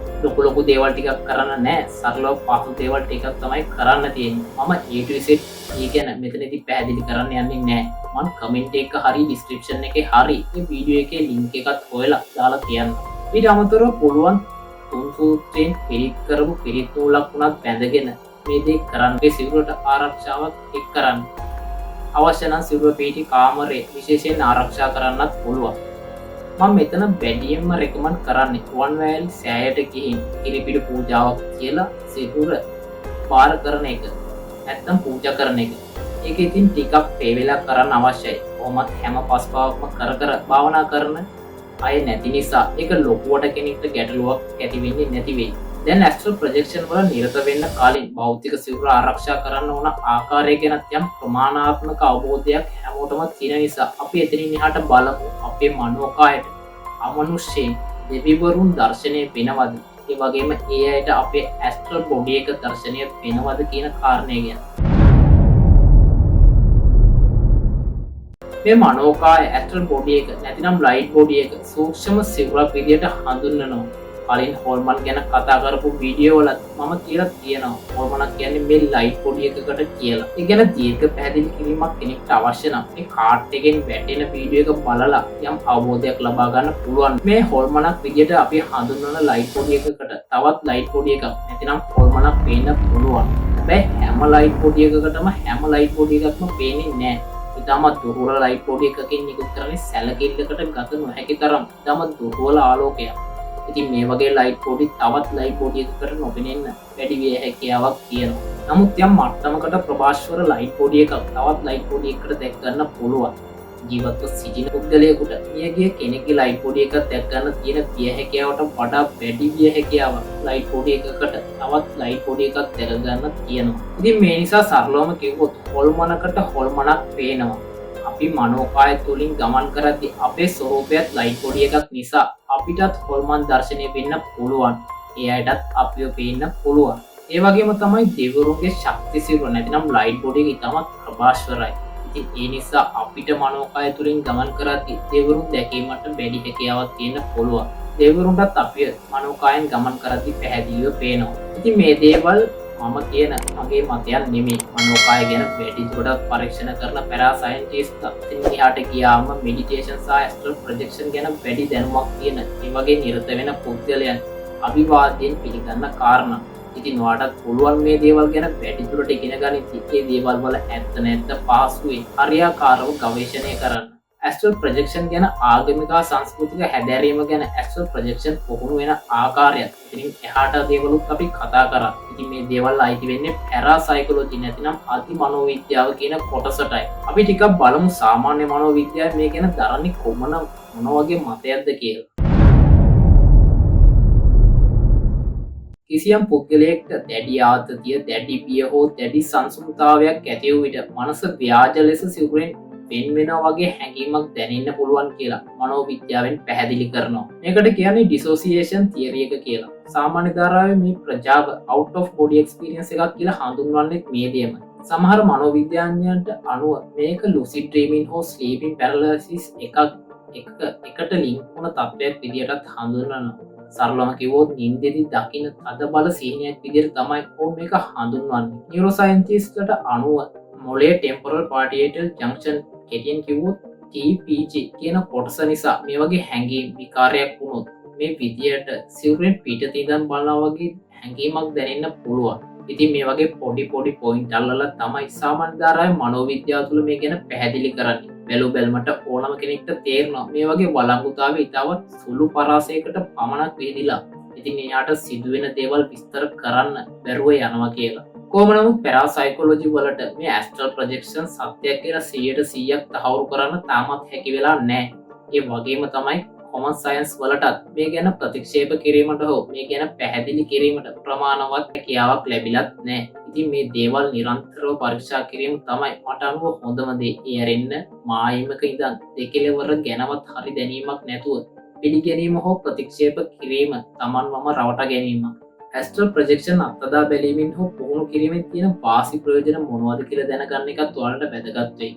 ලොකු දේවල් ටිකක් කරන්න නැහැ. සරලව පහසු දේවල් ටිකක් තමයි කරන්න තියෙන්නේ. මම A to Z ඒ ගැන මෙතනදී පැහැදිලි කරන්න යන්නේ නැහැ. මම කමෙන්ට් එක හරි ඩිස්ක්‍රිප්ෂන් එකේ හරි මේ වීඩියෝ එකේ ලින්ක් එකත් හොයලා දාලා තියන්න. ඊට අමතරව පුළුවන් තුන් සූත්‍රයෙන් පිළිත් කරපු පිළිත් නූලක් උනත් බැඳගෙන මේ දේ කරන්න. ඒ සිරුරට ආරක්ෂාවක් එක් කරන්න. අවශ්‍ය නම් සිරුර පිටි කාමරේ විශේෂයෙන් ආරක්ෂා කරන්නත් පුළුවන්. මම මෙතන වැඩියෙන්ම රෙකමන්ඩ් කරන්නේ රුවන්වැලි සෑයට ගිහින් කිරිපිඩි පූජාවක් කියලා සිරුර පාර කරන එක. නැත්තම් පූජා කරන එක. ඒක ඉතින් ටිකක් පේ වෙලා කරන්න අවශ්‍යයි. කොහොමත් හැම පස්පාවක්ම කර භාවනා කරන අය නැති නිසා ඒක ලොකුවට කෙනෙක්ට ගැටලුවක් ඇති වෙන්නේ නැති වෙයි. දැන් ඇස්ට්‍රල් ප්‍රොජෙක්ෂන් වල නිරත වෙන්න කලින් භෞතික සිරුර ආරක්ෂා කරන්න ඕන ආකාරය ගැන යම් ප්‍රමාණාත්මක අවබෝධයක් හැමෝටම තියෙන නිසා අපි එතනින් එහාට බලමු අපේ මනෝකායට අමනුෂ්‍යයෙන් දෙවිවරුන් දර්ශනය වෙනවද? ඒ වගේම ඒ අයට අපේ ඇස්ට්‍රල් බොඩි එක දර්ශනය වෙනවද කියන කාරණය ගැන. මේ මනෝකාය ඇස්ට්‍රල් බොඩි එක නැතිනම් ලයිට් බොඩි එක සූක්ෂම සිවුරක් විදියට හඳුන්වනවා. කලින් හෝර්මන් ගැන කතා කරපු වීඩියෝ වලත් මම කියලා තියෙනවා හෝර්මනක් කියන්නේ මේ ලයිට් බොඩි එකකට කියලා. ඒ ගැන දීර්ඝ පැහැදිලි කිරීමක් කෙනෙක්ට අවශ්‍ය නම් මේ කාඩ් එකෙන් වැටෙන වීඩියෝ එක බලලා යම් අවබෝධයක් ලබා ගන්න පුළුවන්. මේ හෝර්මනක් විදියට අපි හඳුන්වන ලයිට් බොඩි එකකට තවත් ලයිට් බොඩි එකක් නැතිනම් හෝර්මනක් පේන්න පුළුවන්. හැබැයි හැම ලයිට් බොඩි එකකටම හැම ලයිට් බොඩි එකක්ම පේන්නේ නැහැ. ඉතාමත් දුර්වල ලයිට් බොඩි එකකින් නිකුත් කරන්නේ සැලකිල්ලකට ගත නොහැකි තරම් ඉතාමත් දුර්වල ආලෝකයක්. ඉතින් මේ වගේ ලයිට් බොඩි තවත් ලයිට් බොඩි එකකට නොපෙනෙන්න වැඩි විය හැකියාවක් තියෙනවා. නමුත් යම් මට්ටමකට ප්‍රභාස්වර ලයිට් බොඩි එකක් තවත් ලයිට් බොඩි එකකට දැක් ගන්න පුළුවන්. ජීවත්ව සිටින පුද්ගලයෙකුට මියගිය කෙනෙක්ගේ ලයිට් බොඩි එකක් දැක් ගන්න තියෙන විය හැකියාවට වඩා වැඩි විය හැකියාවක් ලයිට් බොඩි එකකට තවත් ලයිට් බොඩි එකක් දැක ගන්න තියෙනවා. ඉතින් මේ නිසා සරලවම කිව්වොත් හොල්මනකට හොල්මනක් පේනවා. අපි මනෝකාය තුළින් ගමන් කරද්දී අපේ ස්වරූපයත් ලයිට් බොඩි එකක් නිසා අපිටත් හොල්මන් දර්ශනය වෙන්න පුළුවන්. ඒ අයටත් අපිව පේන්න පුළුවන්. ඒ වගේම තමයි දෙවිවරුන්ගේ ශක්ති සිරුර නැතිනම් ලයිට් බොඩි එක ඉතාමත් ප්‍රභාස්වරයි. ඉතින් ඒ නිසා අපිට මනෝකාය තුළින් ගමන් කරද්දී දෙවිවරුන් දැකීමට වැඩි හැකියාවක් තියෙන්න පුළුවන්. දෙවිවරුන්ටත් අපිව මනෝකායෙන් ගමන් කරද්දී පැහැදිලිව පේනවා. ඉතින් මේ දේවල් මම කියන මගේ මතයක් නෙමෙයි. මනෝකාය ගැන වැඩි දුරටත් පරීක්ෂණ කරන පැරා සයන්ටිස්ට්ලා ඉතින් එහාට ගියාම මෙඩිටේෂන් සහ ඇස්ට්‍රල් ප්‍රොජෙක්ෂන් ගැන වැඩි දැනුමක් තියෙන ඒ වගේ නිරත වෙන පුද්ගලයන් අභිවාදයෙන් පිළිගන්න කාරණා. ඉතින් ඔයාටත් පුළුවන් මේ දේවල් ගැන වැඩි දුරට ඉගෙන ගනිද්දී මේ දේවල් වල ඇත්ත නැත්ත පහසුවෙන් හරියාකාරව ගවේෂණය කරන්න. ඇස්ට්‍රල් ප්‍රොජෙක්ෂන් ගැන ආගමික සංස්කෘතික හැදෑරීම ගැන ඇස්ට්‍රල් ප්‍රොජෙක්ෂන් පුහුණු වෙන ආකාරයත් ඉතින් එහාට දේවලුත් අපි කතා කරා. ඉතින් මේ දේවල් අයිති වෙන්නේ පැරාසයිකොලොජි නැතිනම් අධි මනෝවිද්‍යාව කියන කොටසටයි. අපි ටිකක් බලමු සාමාන්‍ය මනෝවිද්‍යාව මේ ගැන දරන්නේ මොන වගේ මතයක්ද කියලා. කිසියම් පුද්ගලයෙක්ට දැඩි ආතතිය, දැඩි බිය හෝ දැඩි සංසුන්තාවයක් ඇති වූ විට මනස ව්‍යාජ ලෙස සිවුරෙන් වෙන වෙනවා වගේ හැඟීමක් දැනෙන්න පුළුවන් කියලා මනෝවිද්‍යාවෙන් පැහැදිලි කරනවා. මේකට කියන්නේ ඩිසෝසියේෂන් තියරි එක කියලා. සාමාන්‍ය ධාරාවේ මේ ප්‍රජාව out of body experience එකක් කියලා හඳුන්වන්නේ මේ දෙයමයි. සමහර මනෝවිද්‍යාඥයන්ට අනුව මේක lucid dreaming හෝ sleeping paralysis එකට ලින්ක් වුණ තත්ත්වයක් විදියටත් හඳුන්වනවා. සරලවම කිව්වොත් නින්දෙදි දකින තද බල සිහිනයක් විදිහට තමයි ඔවුන් මේක හඳුන්වන්නේ. නියුරෝසයන්ටිස්ට්ලට අනුව මොලේ ටෙම්පොරල් පාටියේටල් ජංක්ෂන් කෙටියෙන් කිව්වොත් TPG කියන කොටස නිසා මේ වගේ හැඟීම් විකාරයක් වුණොත් මේ විදියට සිවුරෙන් පිටත ඉඳන් බලනවා වගේ හැඟීමක් දැනෙන්න පුළුවන්. ඉතින් මේ වගේ පොඩි පොයින්ට් අල්ලලා තමයි සාමාන්‍ය ධාරාවේ මනෝවිද්‍යාව තුළ මේ ගැන පැහැදිලි කරන්නේ. බැලු බැලමට ඕනම කෙනෙක්ට තේරෙනවා මේ වගේ වළංගුතාවය ඉතාමත් සුළු පරාසයකට පමණක් වේදිලා. ඉතින් එයාට සිදුවෙන දේවල් විස්තර කරන්න බැරුව යනවා කියලා. කොහොම නමුත් පැරාසයිකොලොජි වලට මේ ඇස්ට්‍රල් ප්‍රොජෙක්ෂන් සත්‍යයක් කියලා 100% තහවුරු කරන්න තාමත් හැකි වෙලා නැහැ. ඒ වගේම තමයි කොමන් සයන්ස් වලටත් මේ ගැන ප්‍රතික්ෂේප කිරීමට හෝ මේ ගැන පැහැදිලි කිරීමට ප්‍රමාණවත් හැකියාවක් ලැබිලත් නැහැ. ඉතින් මේ දේවල් නිරන්තරව පරීක්ෂා කිරීම තමයි මට අනුව හොඳම දේ. ඒ ඇරෙන්න මායිමක ඉඳන් දෙකලවර ගැනවත් හරි දැනීමක් නැතුව පිළිගැනීම හෝ ප්‍රතික්ෂේප කිරීම තමන්වම රවටා ගැනීමක්. ඇස්ට්‍රල් ප්‍රොජෙක්ෂන් අත්දැක බැලීමෙන් හෝ පුහුණු කිරීමෙන් තියෙන වාසි ප්‍රයෝජන මොනවද කියලා දැනගන්න එකත් ඔයාලට වැදගත් වෙයි.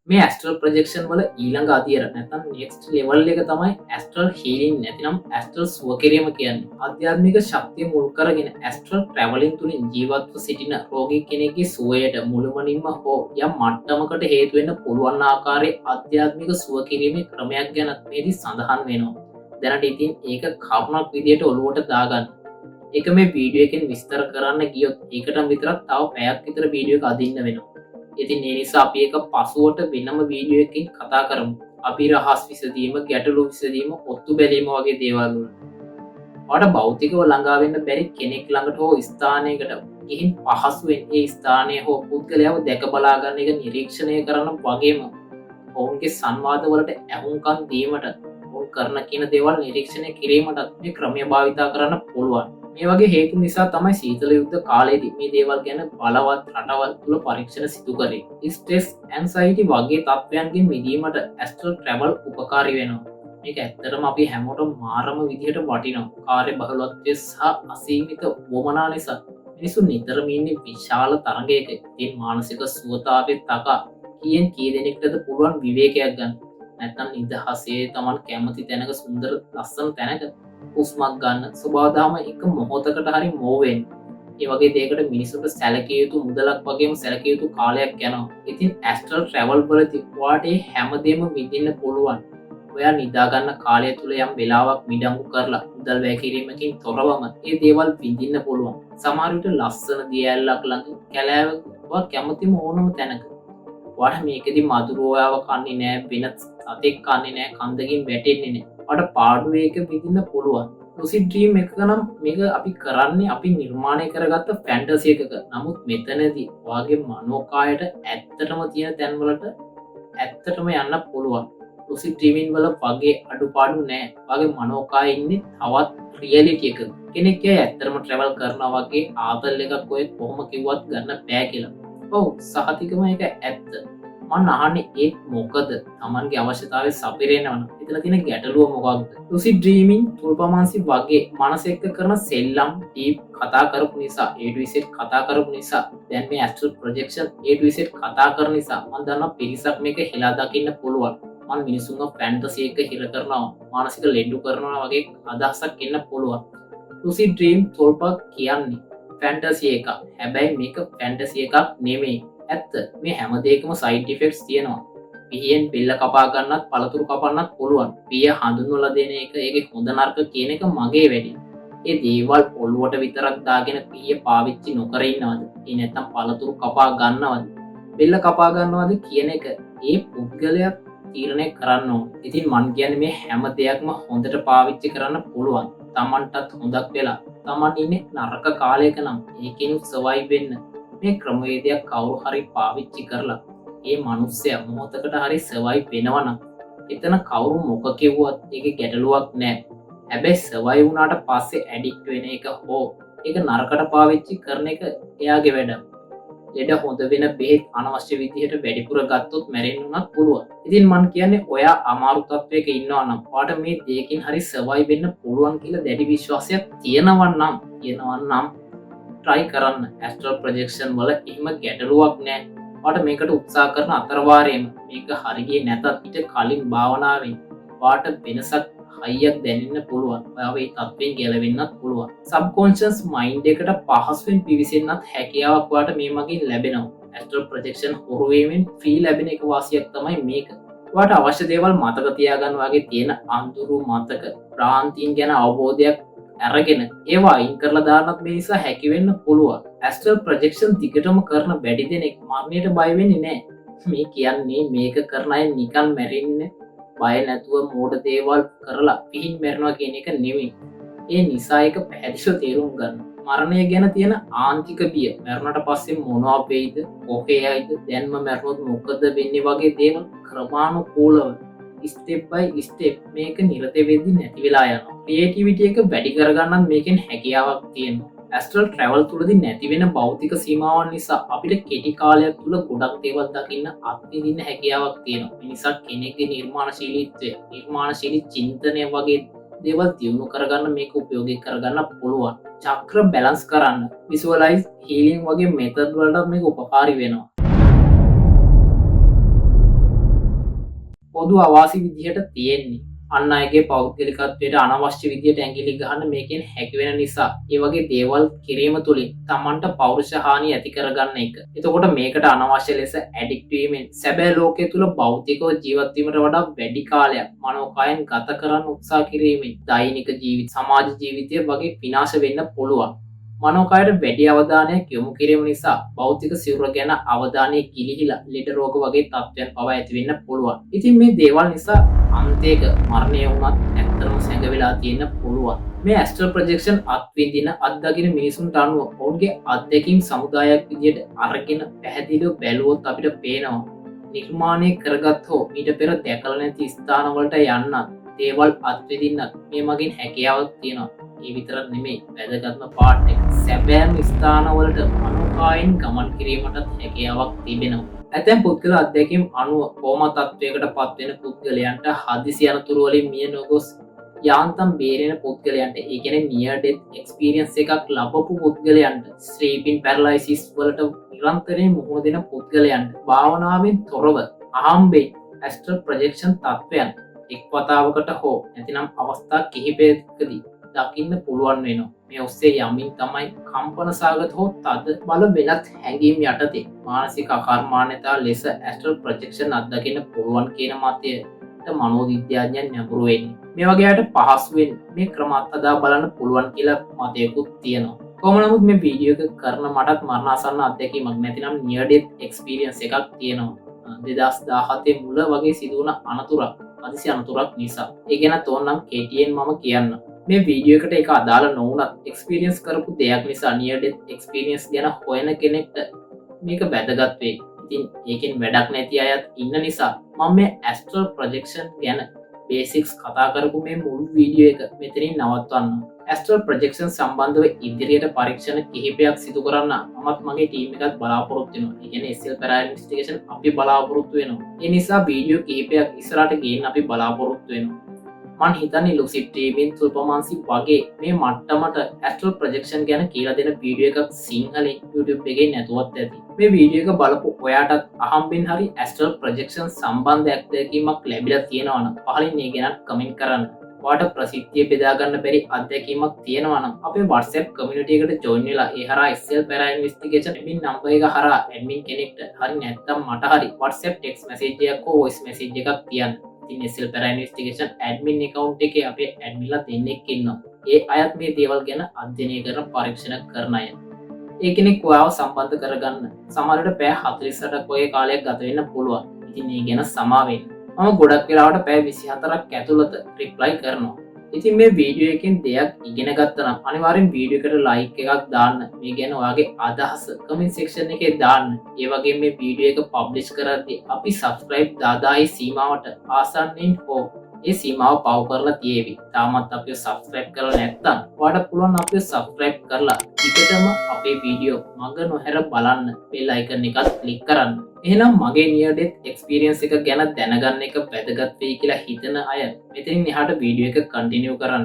මේ ඇස්ට්‍රල් ප්‍රොජෙක්ෂන් වල ඊළඟ අදියර නැත්නම් නෙක්ස්ට් ලෙවල් එක තමයි ඇස්ට්‍රල් හීලින් නැතිනම් ඇස්ට්‍රල් සුව කිරීම කියන්නේ. ආධ්‍යාත්මික ශක්තිය මුල් කරගෙන ඇස්ට්‍රල් ට්‍රැවලින් තුලින් ජීවත්ව සිටින රෝගී කෙනෙකුගේ සුවයට මුළුමනින්ම හෝ යම් මට්ටමකට හේතු වෙන්න පුළුවන් ආකාරයේ ආධ්‍යාත්මික සුව කිරීමේ ක්‍රමයක් ගැන මේදි සඳහන් වෙනවා. දැනට ඉතින් ඒක කරුණක් විදියට ඔලුවට දාගන්න. ඒක මේ වීඩියෝ එකෙන් විස්තර කරන්න ගියොත් ඒකටම විතරක් තව පැයක් විතර වීඩියෝ එක අදින්න වෙනවා. ඉතින් ඒ නිසා අපි ඒක පසුවට වෙනම වීඩියෝ එකකින් කතා කරමු. අපි රහස් විසඳීම, ගැටලු විසඳීම, ඔත්තු බැලීම වගේ දේවල් වල. ඔයාලට භෞතිකව ළඟා වෙන්න බැරි කෙනෙක් ළඟට හෝ ස්ථානයකට ගිහින් පහසුවෙන් ඒ ස්ථානය හෝ පුද්ගලයාව දැක බලා ගන්න එක නිරීක්ෂණය කරන වගේම ඔවුන්ගේ සංවාද වලට ඇහුම්කන් දීමට කරන කියන දේවල් නිරීක්ෂණය කිරීමට මේ ක්‍රමය භාවිතා කරන්න පුළුවන්. මේ වගේ හේතු නිසා තමයි සීතල යුද්ධ කාලයේදී මේ දේවල් ගැන බලවත් රටවල් තුළ පරීක්ෂණ සිදු කරේ. ස්ට්‍රෙස්, ඇන්සයිටි වගේ තත්ත්වයන්ගෙන් මිදීමට ඇස්ට්‍රල් ට්‍රැවල් උපකාරී වෙනවා. මේක ඇත්තටම අපි හැමෝටම මාරම විදිහට වටිනවා. කාර්ය බහුලත්වය සහ අසීමිත වුවමනා නිසා මිනිසුන් නිතරම ඉන්නේ විශාල තරගයක. ඉතින් මානසික සුවතාවයේ තකා කී දෙනෙක්ටද පුළුවන් විවේකයක් ගන්න. නැත්නම් නිදහසේ තමන් කැමති තැනක සුන්දර ලස්සන තැනක හුස්මක් ගන්න ස්වභාව දහම එක මොහොතකට හරි මෝහ වෙන්න. ඒ වගේ දෙයකට මිනිසුන්ට සැලකිය යුතු මුදලක් වගේම සැලකිය යුතු කාලයක් යනවා. ඉතින් ඇස්ට්‍රල් ට්‍රැවල් වලදී ඔයාට මේ හැමදේම විඳින්න පුළුවන්. ඔයා නිදාගන්න කාලය තුළ යම් වෙලාවක් මිඩංගු කරලා මුදල් වැය කිරීමකින් තොරවම ඒ දේවල් විඳින්න පුළුවන්. සමහර විට ලස්සන දියැලක් ළඟ කැලෑවක ඔයා කැමතිම ඕනම තැනක. ඔයාට මේකෙදි මధుරෝයාව කන්නේ නෑ, වෙන සතෙක් කන්නේ නෑ, කන්දකින් වැටෙන්නේ නෑ. ඔයාට පාඩුව එක විඳින්න පුළුවන්. lucid dream එක නම් මේක අපි කරන්නේ අපි නිර්මාණය කරගත්ත ෆැන්ටසි එකක. නමුත් මෙතනදී ඔයාගේ මනෝකායට ඇත්තටම තියෙන තැන්වලට ඇත්තටම යන්න පුළුවන්. lucid dreaming වල වගේ අඩුපාඩු නෑ. ඔයාගේ මනෝකාය ඉන්නේ තවත් රියැලිටි එකක. කෙනෙක් ඇත්තටම ට්‍රැවල් කරනවා වගේ ආතල් එකක් ඔය කොහොම කිව්වත් ගන්න බෑ කියලා. ඔව් සහතිකම එක ඇත්ත. මන් අහන්නේ ඒ මොකද තමන්ගේ අවශ්‍යතාවය සපිරෙනවන එතන තියෙන ගැටලුව මොකක්ද? lucid dreaming තුල්පමාංශි වගේ මනස එක්ක කරන සෙල්ලම් ඩීප් කතා කරපු නිසා A to Z කතා කරපු නිසා දැන් මේ astral projection A to Z කතා කරන නිසා මම දන්නවා පිරිසක් මේක හෙලා දකින්න පුළුවන්. මම මිනිසුන්ව ෆැන්ටසි එක හිර කරනවා, මානසික ලෙඩු කරනවා වගේ අදහසක් එන්න පුළුවන්. lucid dream තුල්පක් කියන්නේ ෆැන්ටසි එකක්. හැබැයි මේක ෆැන්ටසි එකක් නෙමෙයි. ඇත්ත මේ හැම දෙයකම සයිඩ් ඉෆෙක්ට්ස් තියෙනවා. පිහියෙන් පිල්ල කපා ගන්නත් පළතුරු කපන්නත් පුළුවන්. පිය හඳුන්වලා දෙන එක ඒකේ හොඳ නරක කියන එක මගේ වැඩි. ඒ දේවල් ඔළුවට විතරක් දාගෙන පිය පාවිච්චි නොකර ඉන්නවද? ඒ නැත්තම් පළතුරු කපා ගන්නවද? පිල්ල කපා ගන්නවද කියන එක ඒ පුද්ගලයා තීරණය කරන්න ඕන. ඉතින් මං කියන්නේ මේ හැම දෙයක්ම හොඳට පාවිච්චි කරන්න පුළුවන්. Tamanටත් හොඳක් වෙලා. Taman ඉන්නේ නරක කාලයක නම් ඒකෙනුත් සර්වයිව් වෙන්න මේ ක්‍රමවේදයක් කවුරු හරි පාවිච්චි කරලා ඒ මනුස්සයා මොහොතකට හරි සර්වයිව් වෙනවා නම් එතන කවුරු මොක කිව්වත් ඒකේ ගැටලුවක් නැහැ. හැබැයි සර්වයිව් වුණාට පස්සේ ඇඩික්ට් වෙන එක හෝ ඒක නරකට පාවිච්චි කරන එක එයාගේ වැඩ. ලෙඩ හොඳ වෙන බෙහෙත් අනවශ්‍ය විදිහට වැඩිපුර ගත්තොත් මැරෙන්න උනත් පුළුවන්. ඉතින් මං කියන්නේ ඔයා අමාරු තත්වයක ඉන්නවා නම් ඔයාට මේ දෙයකින් හරි සර්වයිව් වෙන්න පුළුවන් කියලා දැඩි විශ්වාසයක් තියෙනවා නම් try කරන්න. astral projection වල එහෙම ගැටලුවක් නැහැ. ඔයාට මේකට උත්සාහ කරන අතරවාරයේම මේක හරියන්නේ නැතත් ඊට කලින් භාවනාවෙන් ඔයාට වෙනසක් හයියක් දැනෙන්න පුළුවන්. ඔයාව ඒ තත්ත්වයෙන් ගැලවෙන්නත් පුළුවන්. subconscious mind එකට පහසුවෙන් පිවිසෙන්නත් හැකියාවක් ඔයාට මේ මගින් ලැබෙනවා. astral projection හුරු වීමෙන් free ලැබෙන එක වාසියක් තමයි මේක. ඔයාට අවශ්‍ය දේවල් මතක තියාගන්න වගේ තියෙන අඳුරු මතක ප්‍රාන්තීන් ගැන අවබෝධයක් අරගෙන ඒවා අයින් කරලා දාන්නත් මේ නිසා හැකි වෙන්න පුළුවන්. astral projection දිගටම කරන වැඩි දෙනෙක් මරණයට බය වෙන්නේ නැහැ. මේ කියන්නේ මේක කරන අය නිකන් මැරෙන්න බය නැතුව මෝඩ දේවල් කරලා පිහින් මැරෙනවා කියන එක නෙමෙයි. ඒ නිසා ඒක පැහැදිලිව තේරුම් ගන්න. මරණය ගැන තියෙන ආන්තික බිය මරණට පස්සේ මොනවා වෙයිද, කොහේ යයිද, දැන්ම මැරුණොත් මොකද වෙන්නේ වගේ දේවල් ක්‍රමානුකූලව ස්ටෙප් බයි ස්ටෙප් මේක නිරත වෙද්දී නැති වෙලා යනවා. ක්‍රියේටිවිටි එක වැඩි කරගන්නත් මේකෙන් හැකියාවක් තියෙනවා. ඇස්ට්‍රල් ට්‍රැවල් තුලදී නැති වෙන භෞතික සීමාවන් නිසා අපිට කෙටි කාලයක් තුල ගොඩක් දේවල් දකින්න අත්විඳින්න හැකියාවක් තියෙනවා. ඒ නිසා කෙනෙක්ගේ නිර්මාණශීලී චින්තනය වගේ දේවල් දියුණු කරගන්න මේක උපයෝගී කරගන්න පුළුවන්. චක්‍ර බැලන්ස් කරන්න විසුවලයිස් හීලින් වගේ මෙතඩ් වලට මේක උපකාරී වෙනවා. පොදු අවාසි විදිහට තියෙන්නේ අන්න අයගේ පෞද්ගලිකත්වයට අනවශ්‍ය විදිහට ඇඟිලි ගහන්න මේකෙන් හැකි වෙන නිසා ඒ වගේ දේවල් කිරීම තුලින් Tamanට පෞරුෂ හානිය ඇති කරගන්න එක. එතකොට මේකට අනවශ්‍ය ලෙස ඇඩික්ට් වීමෙන් සැබෑ ලෝකයේ තුල භෞතිකව ජීවත් වීමට වඩා වැඩි කාලයක් මනෝකායෙන් ගත කරන්න උත්සාහ කිරීමෙන් දෛනික ජීවිත, සමාජ ජීවිතය වගේ විනාශ වෙන්න පුළුවන්. මනෝකායට වැඩි අවධානයක් යොමු කිරීම නිසා භෞතික සිරුර ගැන අවධානය ගිලිහිලා ලෙඩ රෝග වගේ තත්ත්වයන් පවා ඇති වෙන්න පුළුවන්. ඉතින් මේ දේවල් නිසා අන්තයක මරණය වුණත් ඇත්තටම සැඟවිලා තියෙන්න පුළුවන්. මේ ඇස්ට්‍රල් ප්‍රොජෙක්ෂන් අත්විඳින අත්දකින මිනිසුන්ට අනුව ඔවුන්ගේ අත්දැකීම් සමුදායක් විදිහට අරගෙන පැහැදිලිව බැලුවොත් අපිට පේනවා නිර්මාණය කරගත් හෝ ඊට පෙර දැකලා නැති ස්ථානවලට යන්නත් දේවල් අත්විඳින්නත් මේ මගින් හැකියාවක් තියෙනවා. ඒ විතර නෙමෙයි වැදගත්ම පාර්ට් එක. සැබෑම ස්ථානවලට මනෝකායෙන් ගමන් කිරීමටත් හැකියාවක් තිබෙනවා. ඇතැම් පුද්ගල අත්දැකීම් අනුව කෝම තත්වයකට පත්වෙන පුද්ගලයන්ට හදිසි අනතුරුවලින් මිය නොගොස් යාන්තම් බේරෙන පුද්ගලයන්ට ඒගෙන නියඩෙත් එක්ස්පිරියන්ස් එකක් ලබපු පුද්ගලයන්ට ස්ත්‍රීපින් පැරලයිසිස් වලට නිරන්තරයෙන් මුහුණ දෙන පුද්ගලයන්ට භාවනාවෙන් තොරව අහම්බේ ඇස්ට්‍රල් ප්‍රජෙක්ෂන් තත්ත්වයන් එක් වතාවකට හෝ නැතිනම් අවස්ථා කිහිපයකදී දකින්න පුළුවන් වෙනවා. මේ ඔස්සේ යමින් තමයි කම්පන සාගත හෝ තද බල වෙනත් හැඟීම් යටතේ මානසික අකර්මාන්‍යතා ලෙස ඇස්ට්‍රල් ප්‍රජෙක්ෂන් අත්දකින්න පුළුවන් කියන මතයට මනෝවිද්‍යාඥයන් නැඹුරු වෙන්නේ. මේ වගේට පහසුවෙන් මේ ක්‍රම අත්දා බලන්න පුළුවන් කියලා මතයකුත් තියෙනවා. කොහොම නමුත් මේ වීඩියෝ එක කරන මටත් මරණාසන්න අත්දැකීමක් නැතිනම් නියර් ඩෙත් එක්ස්පීරියන්ස් එකක් තියෙනවා. 2017 මුල වගේ සිදුවන අනතුරක් හදිසි අනතුරක් නිසා. ඒ ගැන තෝරනම් කෙටියෙන් මම කියන්න. මේ වීඩියෝ එකට එක අදාළ නොවුනත් එක්ස්පීරියන්ස් කරපු දෙයක් නිසා නියර් ඩෙත් එක්ස්පීරියන්ස් ගැන හොයන කෙනෙක්ට මේක වැදගත් වෙයි. ඉතින් ඒකෙන් වැඩක් නැති අයත් ඉන්න නිසා මම මේ ඇස්ට්‍රල් ප්‍රොජෙක්ෂන් ගැන බේසික්ස් කතා කරපු මේ මුළු වීඩියෝ එක මෙතනින් නවත්වන්න. ඇස්ට්‍රල් ප්‍රොජෙක්ෂන් සම්බන්ධව ඉදිරියට පරීක්ෂණ කිහිපයක් සිදු කරන්න මමත් මගේ ටීම් එකත් බලාපොරොත්තු වෙනවා. ඒ කියන්නේ SL Para ඉන්වෙස්ටිගේෂන් අපි බලාපොරොත්තු වෙනවා. ඒ නිසා වීඩියෝ කිහිපයක් ඉස්සරහට ගේන්න අපි බලාපොරොත්තු වෙනවා. මං හිතන්නේ ලුසිඩ් ඩ්‍රීමින් සුපර්මාන්සි වගේ මේ මට්ටමට ඇස්ට්‍රල් ප්‍රොජෙක්ෂන් ගැන කියලා දෙන වීඩියෝ එකක් සිංහලෙන් YouTube එකේ නැතුවත් ඇති. මේ වීඩියෝ එක බලපු ඔයාටත් අහම්බෙන් හරි ඇස්ට්‍රල් ප්‍රොජෙක්ෂන් සම්බන්ධ අත්දැකීමක් ලැබිලා තියෙනවා නම් පහලින් ඒ ගැන කමෙන්ට් කරන්න. ඔයාට ප්‍රසිද්ධිය බෙදා ගන්න බැරි අත්දැකීමක් තියෙනවා නම් අපේ WhatsApp community එකට join වෙලා ඒ හරහා SL Para investigation admin number එක හරහා admin කෙනෙක්ට හරි නැත්නම් මට හරි WhatsApp text message එකක් හෝ voice message එකක් තියන්න. ඉතින් SL Para investigation admin account එකේ අපේ adminලා දෙන්නෙක් ඉන්නවා. ඒ අයත් මේ දේවල් ගැන අධ්‍යයනය කරන පරීක්ෂණ කරන අය. ඒ කෙනෙක් ඔයාව සම්බන්ධ කරගන්න සමහරවිට පැය 48ක් වගේ කාලයක් ගත වෙන්න පුළුවන්. ඉතින් මේ ගැන සමා වෙන්න. මම ගොඩක් වෙලාවට පැය 24ක් ඇතුළත රිප්ලයි කරනවා. ඉතින් මේ වීඩියෝ එකෙන් දෙයක් ඉගෙන ගත්තා නම් අනිවාර්යෙන් වීඩියෝ එකට ලයික් එකක් දාන්න. මේ ගැන ඔයාගේ අදහස කමෙන්ට් සෙක්ෂන් එකේ දාන්න. ඒ වගේම මේ වීඩියෝ එක පබ්ලිෂ් කරද්දී අපි subscribe 10000 සීමාවට ආසන්නෙන් හෝ ඒ සීමාව පව කරලා තියෙවි. තාමත් අපිව subscribe කරලා නැත්නම් ඔයාලට පුළුවන් අපිව subscribe කරලා ටිකටම අපේ වීඩියෝ මඟ නොහැර බලන්න bell icon එකත් click කරන්න. එහෙනම් මගේ near death experience එක ගැන දැනගන්න එක වැදගත් වෙයි කියලා හිතන අය මෙතනින් එහාට වීඩියෝ එක continue කරන්න.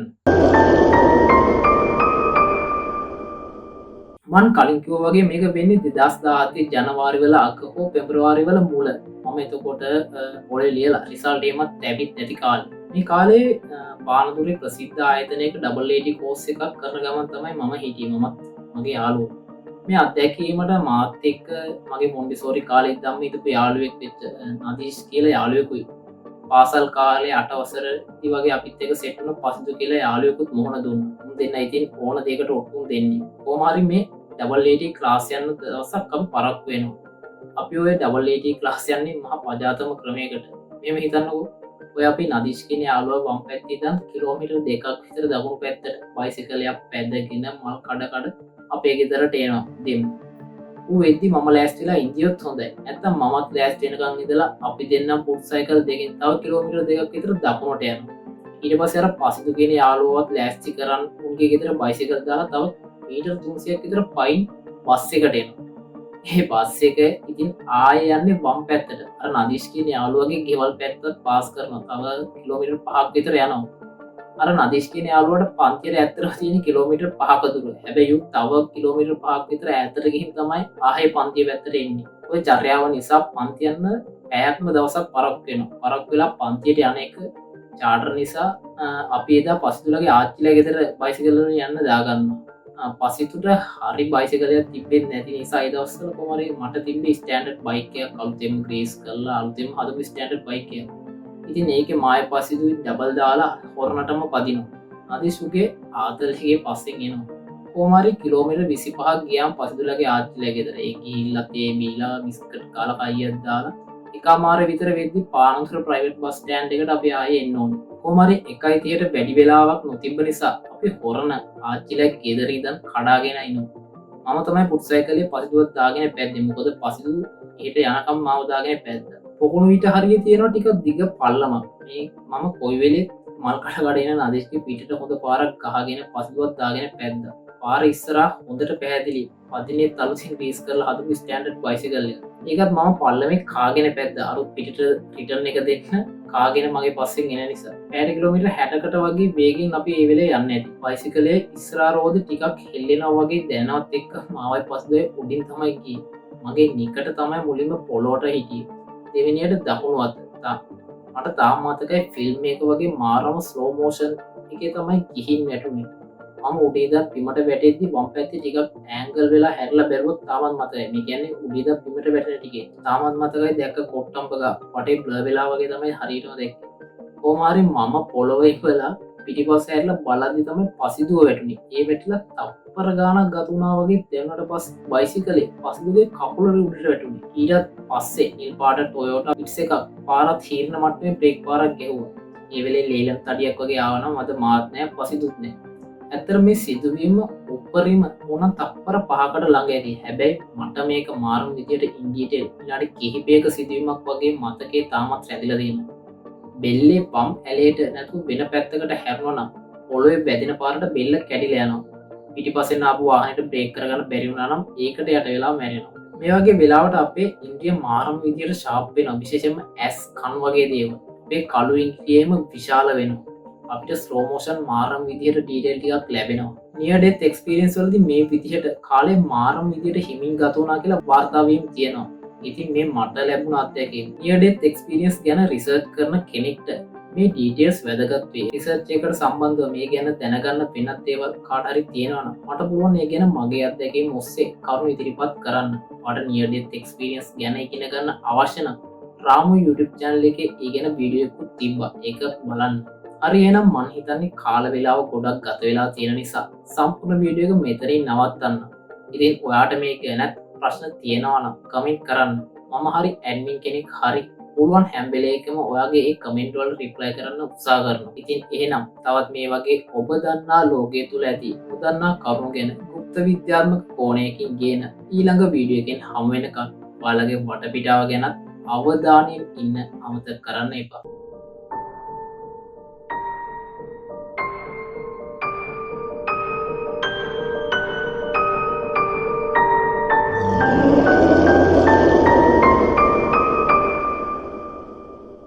මන් කලින් කිව්වා වගේ මේක වෙන්නේ 2017 ජනවාරි වල අග හෝ පෙබරවාරි වල මුල. මම එතකොට පොලේ ලියලා රිසල්ට් එකමත් ලැබිත් නැති කාලේ. මේ කාලේ පානදුරේ ප්‍රසිද්ධ ආයතනයක ඩබල් AD කෝස් එකක් කරන ගමන් තමයි මම හිටියේ. මමත් මගේ යාළුවෝ මේ අත්දැකීමට මාත් එක්ක මගේ මොන්ටිසෝරි කාලේ ඉඳන්ම හිටපු යාළුවෙක් වෙච්ච නදීෂ් කියලා යාළුවෙකුයි. පාසල් කාලේ 8 වසරේදී වගේ අපිත් එක්ක සෙට් වුණ පසුදු කියලා යාළුවෙකුත් මොහොන දුන්නා. උන් දෙන්න ඉතින් ඕන දෙයකට ඔට්ටුම් දෙන්නේ. කොහොම හරි මේ ඩබල් AD ක්ලාස් යන දවසක් අපි පරක්කු වෙනවා. අපි ඔය ඩබල් AD ක්ලාස් යන්නේ මහා පජාතම ක්‍රමයකට. මෙහෙම හිතන්නකෝ. ඔය අපි නදීෂ් කියන යාළුවා වම් පැත්තේ ඉඳන් කිලෝමීටර් 2ක් විතර දකුණු පැත්තට බයිසිකලයක් පැදගෙන මල් කඩ අපේ ගෙදරට එනවා දෙන්න. ඌ වෙද්දි මම ලෑස්තිලා ඉන්දියොත් හොඳයි. නැත්තම් මමත් ලෑස්ති වෙනකන් ඉඳලා අපි දෙන්නම් පුට් සයිකල් දෙකෙන් තව කිලෝමීටර් 2ක් විතර දකුණට යනවා. ඊට පස්සේ අර පසිදු කියන යාළුවවත් ලෑස්ති කරන් උන්ගේ ගෙදර බයිසිකල් දාලා තව මීටර් 300ක් විතර පයින් බස් එකට එනවා. ඒ බස් එක ඉතින් ආයෙ යන්නේ වම් පැත්තට. අර නදීෂ් කියන යාළුවගේ ගෙවල් පැත්තත් පාස් කරනවා. තව කිලෝමීටර් 5ක් විතර යනවා. අර නදීෂ් කියන යාළුවට පන්තියට ඇත්තටම තියෙන කිලෝමීටර් 5ක දුර. හැබැයි ඌ තව කිලෝමීටර් 5ක් විතර ඈතට ගිහින් තමයි ආයෙ පන්තිය පැත්තට එන්නේ. ඔය චර්යාව නිසා පන්ති යන්න පැයක්ම දවසක් පරක්කු වෙනවා. පරක්කු වෙලා පන්තියට යන එක චාටර් නිසා අපි එදා පසිතුලගේ ආච්චිලා ගෙදර බයිසිකල් වලින් යන්න දාගන්නවා. පසිතුට හරි බයිසිකලයක් තිබෙන්නේ නැති නිසා ඒ දවස්වල කොහොම හරි මට තිබ්බේ ස්ටෑන්ඩඩ් බයික් එකක් අලුතෙන් ග්‍රේස් කරලා අලුතෙන් හදපු ස්ටෑන්ඩඩ් බයික් එකක්. ඉතින් ඒකේ මාය පසිදුයි ඩබල් දාලා හොරනටම පදිනවා. නදීෂ්ගේ ආතල්ගේ පස්සෙන් එනවා. කොහොම හරි කිලෝමීටර් 25ක් ගියාම පසිදුලගේ ආච්චිලා ගෙදර ඒ ගිහිල්ලා තේ බීලා බිස්කට් කාලා කයියක් දාලා එකමාර විතර වෙද්දි පානන්තර ප්‍රයිවට් බස් ස්ටෑන්ඩ් එකට අපි ආයේ එන්න ඕනේ. කොහොම හරි 1:30ට වැඩි වෙලාවක් නොතිබ්බ නිසා අපි හොරන ආච්චිලා ගෙදර ඉඳන් කඩාගෙන ඉන්නවා. මම තමයි පුට් සයිකලේ පසිදුවක් දාගෙන පැද්දේ. මොකද පසිදු හෙට යනකම් මාව දාගෙන පැද්දා. පොකුණු විට හරිය තියෙනවා ටික දිග පල්ලමක්. මේ මම කොයි වෙලෙත් මල් කඩ කඩ එන නදීෂ්ගේ පිටට හොඳ පාරක් ගහගෙන පසිදුවක් දාගෙන පැද්දා. පාර ඉස්සරහා හොඳට පැහැදිලි පදිනේ තලසින් ග්‍රීස් කරලා හදපු ස්ටෑන්ඩඩ් බයිසිකල්ය. ඒකත් මම පල්ලමේ කාගෙන පැද්ද අරුත් පිටට රිටර්න් එක දෙන්න කාගෙන මගේ පස්සෙන් එන නිසා. පැයට කිලෝමීටර් 60කට වගේ වේගෙන් අපි ඒ වෙලේ යන්නේ නැති. බයිසිකලේ ඉස්සරහා රෝද ටිකක් හෙල්ලෙනවා වගේ දැනවත් එක්ක මාවයි පස්සේ උඩින් තමයි ගියේ. මගේ නිකට තමයි මුලින්ම පොළොවට හිටියේ. දෙවෙනියට දකුණු අත. මට තාම මතකයි ෆිල්ම් එක වගේ මාරම ස්ලෝ මෝෂන් එකේ තමයි ගිහින් වැටුනේ. මම උඩේ ඉඳන් බිමට වැටෙද්දි වම් පැත්තේ ටිකක් ඇන්ගල් වෙලා හැරිලා බැලුවොත් තාමත් මතකයි. මේ කියන්නේ උඩේ ඉඳන් බිමට වැටෙන ටිකේ. තාමත් මතකයි දැක්ක කොට්ටම්බක වටේ බ්ලර් වෙලා වගේ තමයි හරියටම දැක්කේ. කොහොම හරි මම පොළොවේ ඉවලා පිටිපස්ස හැරිලා බලද්දි තමයි පසිදුව වැටුනේ. ඒ වැටිලා තප්පර ගානක් ගත වුණා වගේ දැනුණට පස්සේ බයිසිකලේ පසිදුවේ කකුල උඩට වැටුනේ. ඊට පස්සේ නිල් පාට ටොයෝටා පිට්ස් එකක් පාරත් හීරන මට්ටමේ බ්‍රේක් පාරක් ගැහුවා. ඒ වෙලේ ලේලම් තඩියක් වගේ ආවනම් මට මාත් නෑ පසිදුත් නෑ. ඇත්තට මේ සිදුවීම උපරිම මොන තප්පර 5කට ළඟ ඇති. හැබැයි මට මේක මාරුම් විදියට ඉන්ඩීටේල් විනාඩි කිහිපයක සිදුවීමක් වගේ මතකේ තාමත් රැඳිලා තියෙනවා. බෙල්ලේ පම් ඇලේට නැතුව වෙන පැත්තකට හැරුණා නම් පොළොවේ වැදින පාරට බෙල්ල කැඩිලා යනවා. පිටිපස්සෙන් ආපු වාහනේට බ්‍රේක් කරගන්න බැරි වුණා නම් ඒකට යට වෙලා මැරෙනවා. මේ වගේ වෙලාවට අපේ ඉන්ද්‍රිය මාරම් විදියට ෂාප් වෙනවා. විශේෂයෙන්ම ඇස් කන් වගේ දේවල්. අපේ කළු ඉන්ද්‍රියම විශාල වෙනවා. අපිට ස්ලෝ මෝෂන් මාරම් විදියට ඩීටේල් ටිකක් ලැබෙනවා. නියර් ඩෙත් එක්ස්පීරියන්ස් වලදී මේ විදියට කාලේ මාරම් විදියට හිමින් ගත වුණා කියලා වාර්තා වීම තියෙනවා. ඉතින් මේ මට ලැබුණ අත්දැකීම නියර් ඩෙත් එක්ස්පීරියන්ස් ගැන රිසර්ච් කරන කෙනෙක්ට මේ ඩීටේල්ස් වැදගත් වේ. රිසර්ච් එකට සම්බන්ධව මේ ගැන දැනගන්න වෙනත් දේවල් කාට හරි තියෙනවා නම් මට පුළුවන් ඒ ගැන මගේ අත්දැකීම් ඔස්සේ කරුණු ඉදිරිපත් කරන්න. මට නියර් ඩෙත් එක්ස්පීරියන්ස් ගැන ඉගෙන ගන්න අවශ්‍ය නම් රාමු YouTube channel එකේ ඒ ගැන වීඩියෝ එකක් තිබ්බා. ඒක බලන්න. හරි එහෙනම් මං හිතන්නේ කාල වේලාව ගොඩක් ගත වෙලා තියෙන නිසා සම්පූර්ණ වීඩියෝ එක මෙතනින් නවත්තන්න. ඉතින් ඔයාට මේ ගැන ප්‍රශ්න තියෙනවා නම් කමෙන්ට් කරන්න. මම හරි ඇඩ්මින් කෙනෙක් හරි පුළුවන් හැම වෙලේකම ඔයාගේ ඒ කමෙන්ට් වලට රිප්ලයි කරන්න උත්සාහ කරනවා. ඉතින් එහෙනම් තවත් මේ වගේ ඔබ දන්නා ලෝකයේ තුල ඇති උදන්නා කරුණු ගැන গুপ্ত විද්‍යාත්මක කෝණයකින් ගේන ඊළඟ වීඩියෝ එකෙන් හමු වෙනකන් ඔයාලගේ වටපිටාව ගැන අවධානයෙන් ඉන්න අමතක කරන්න එපා.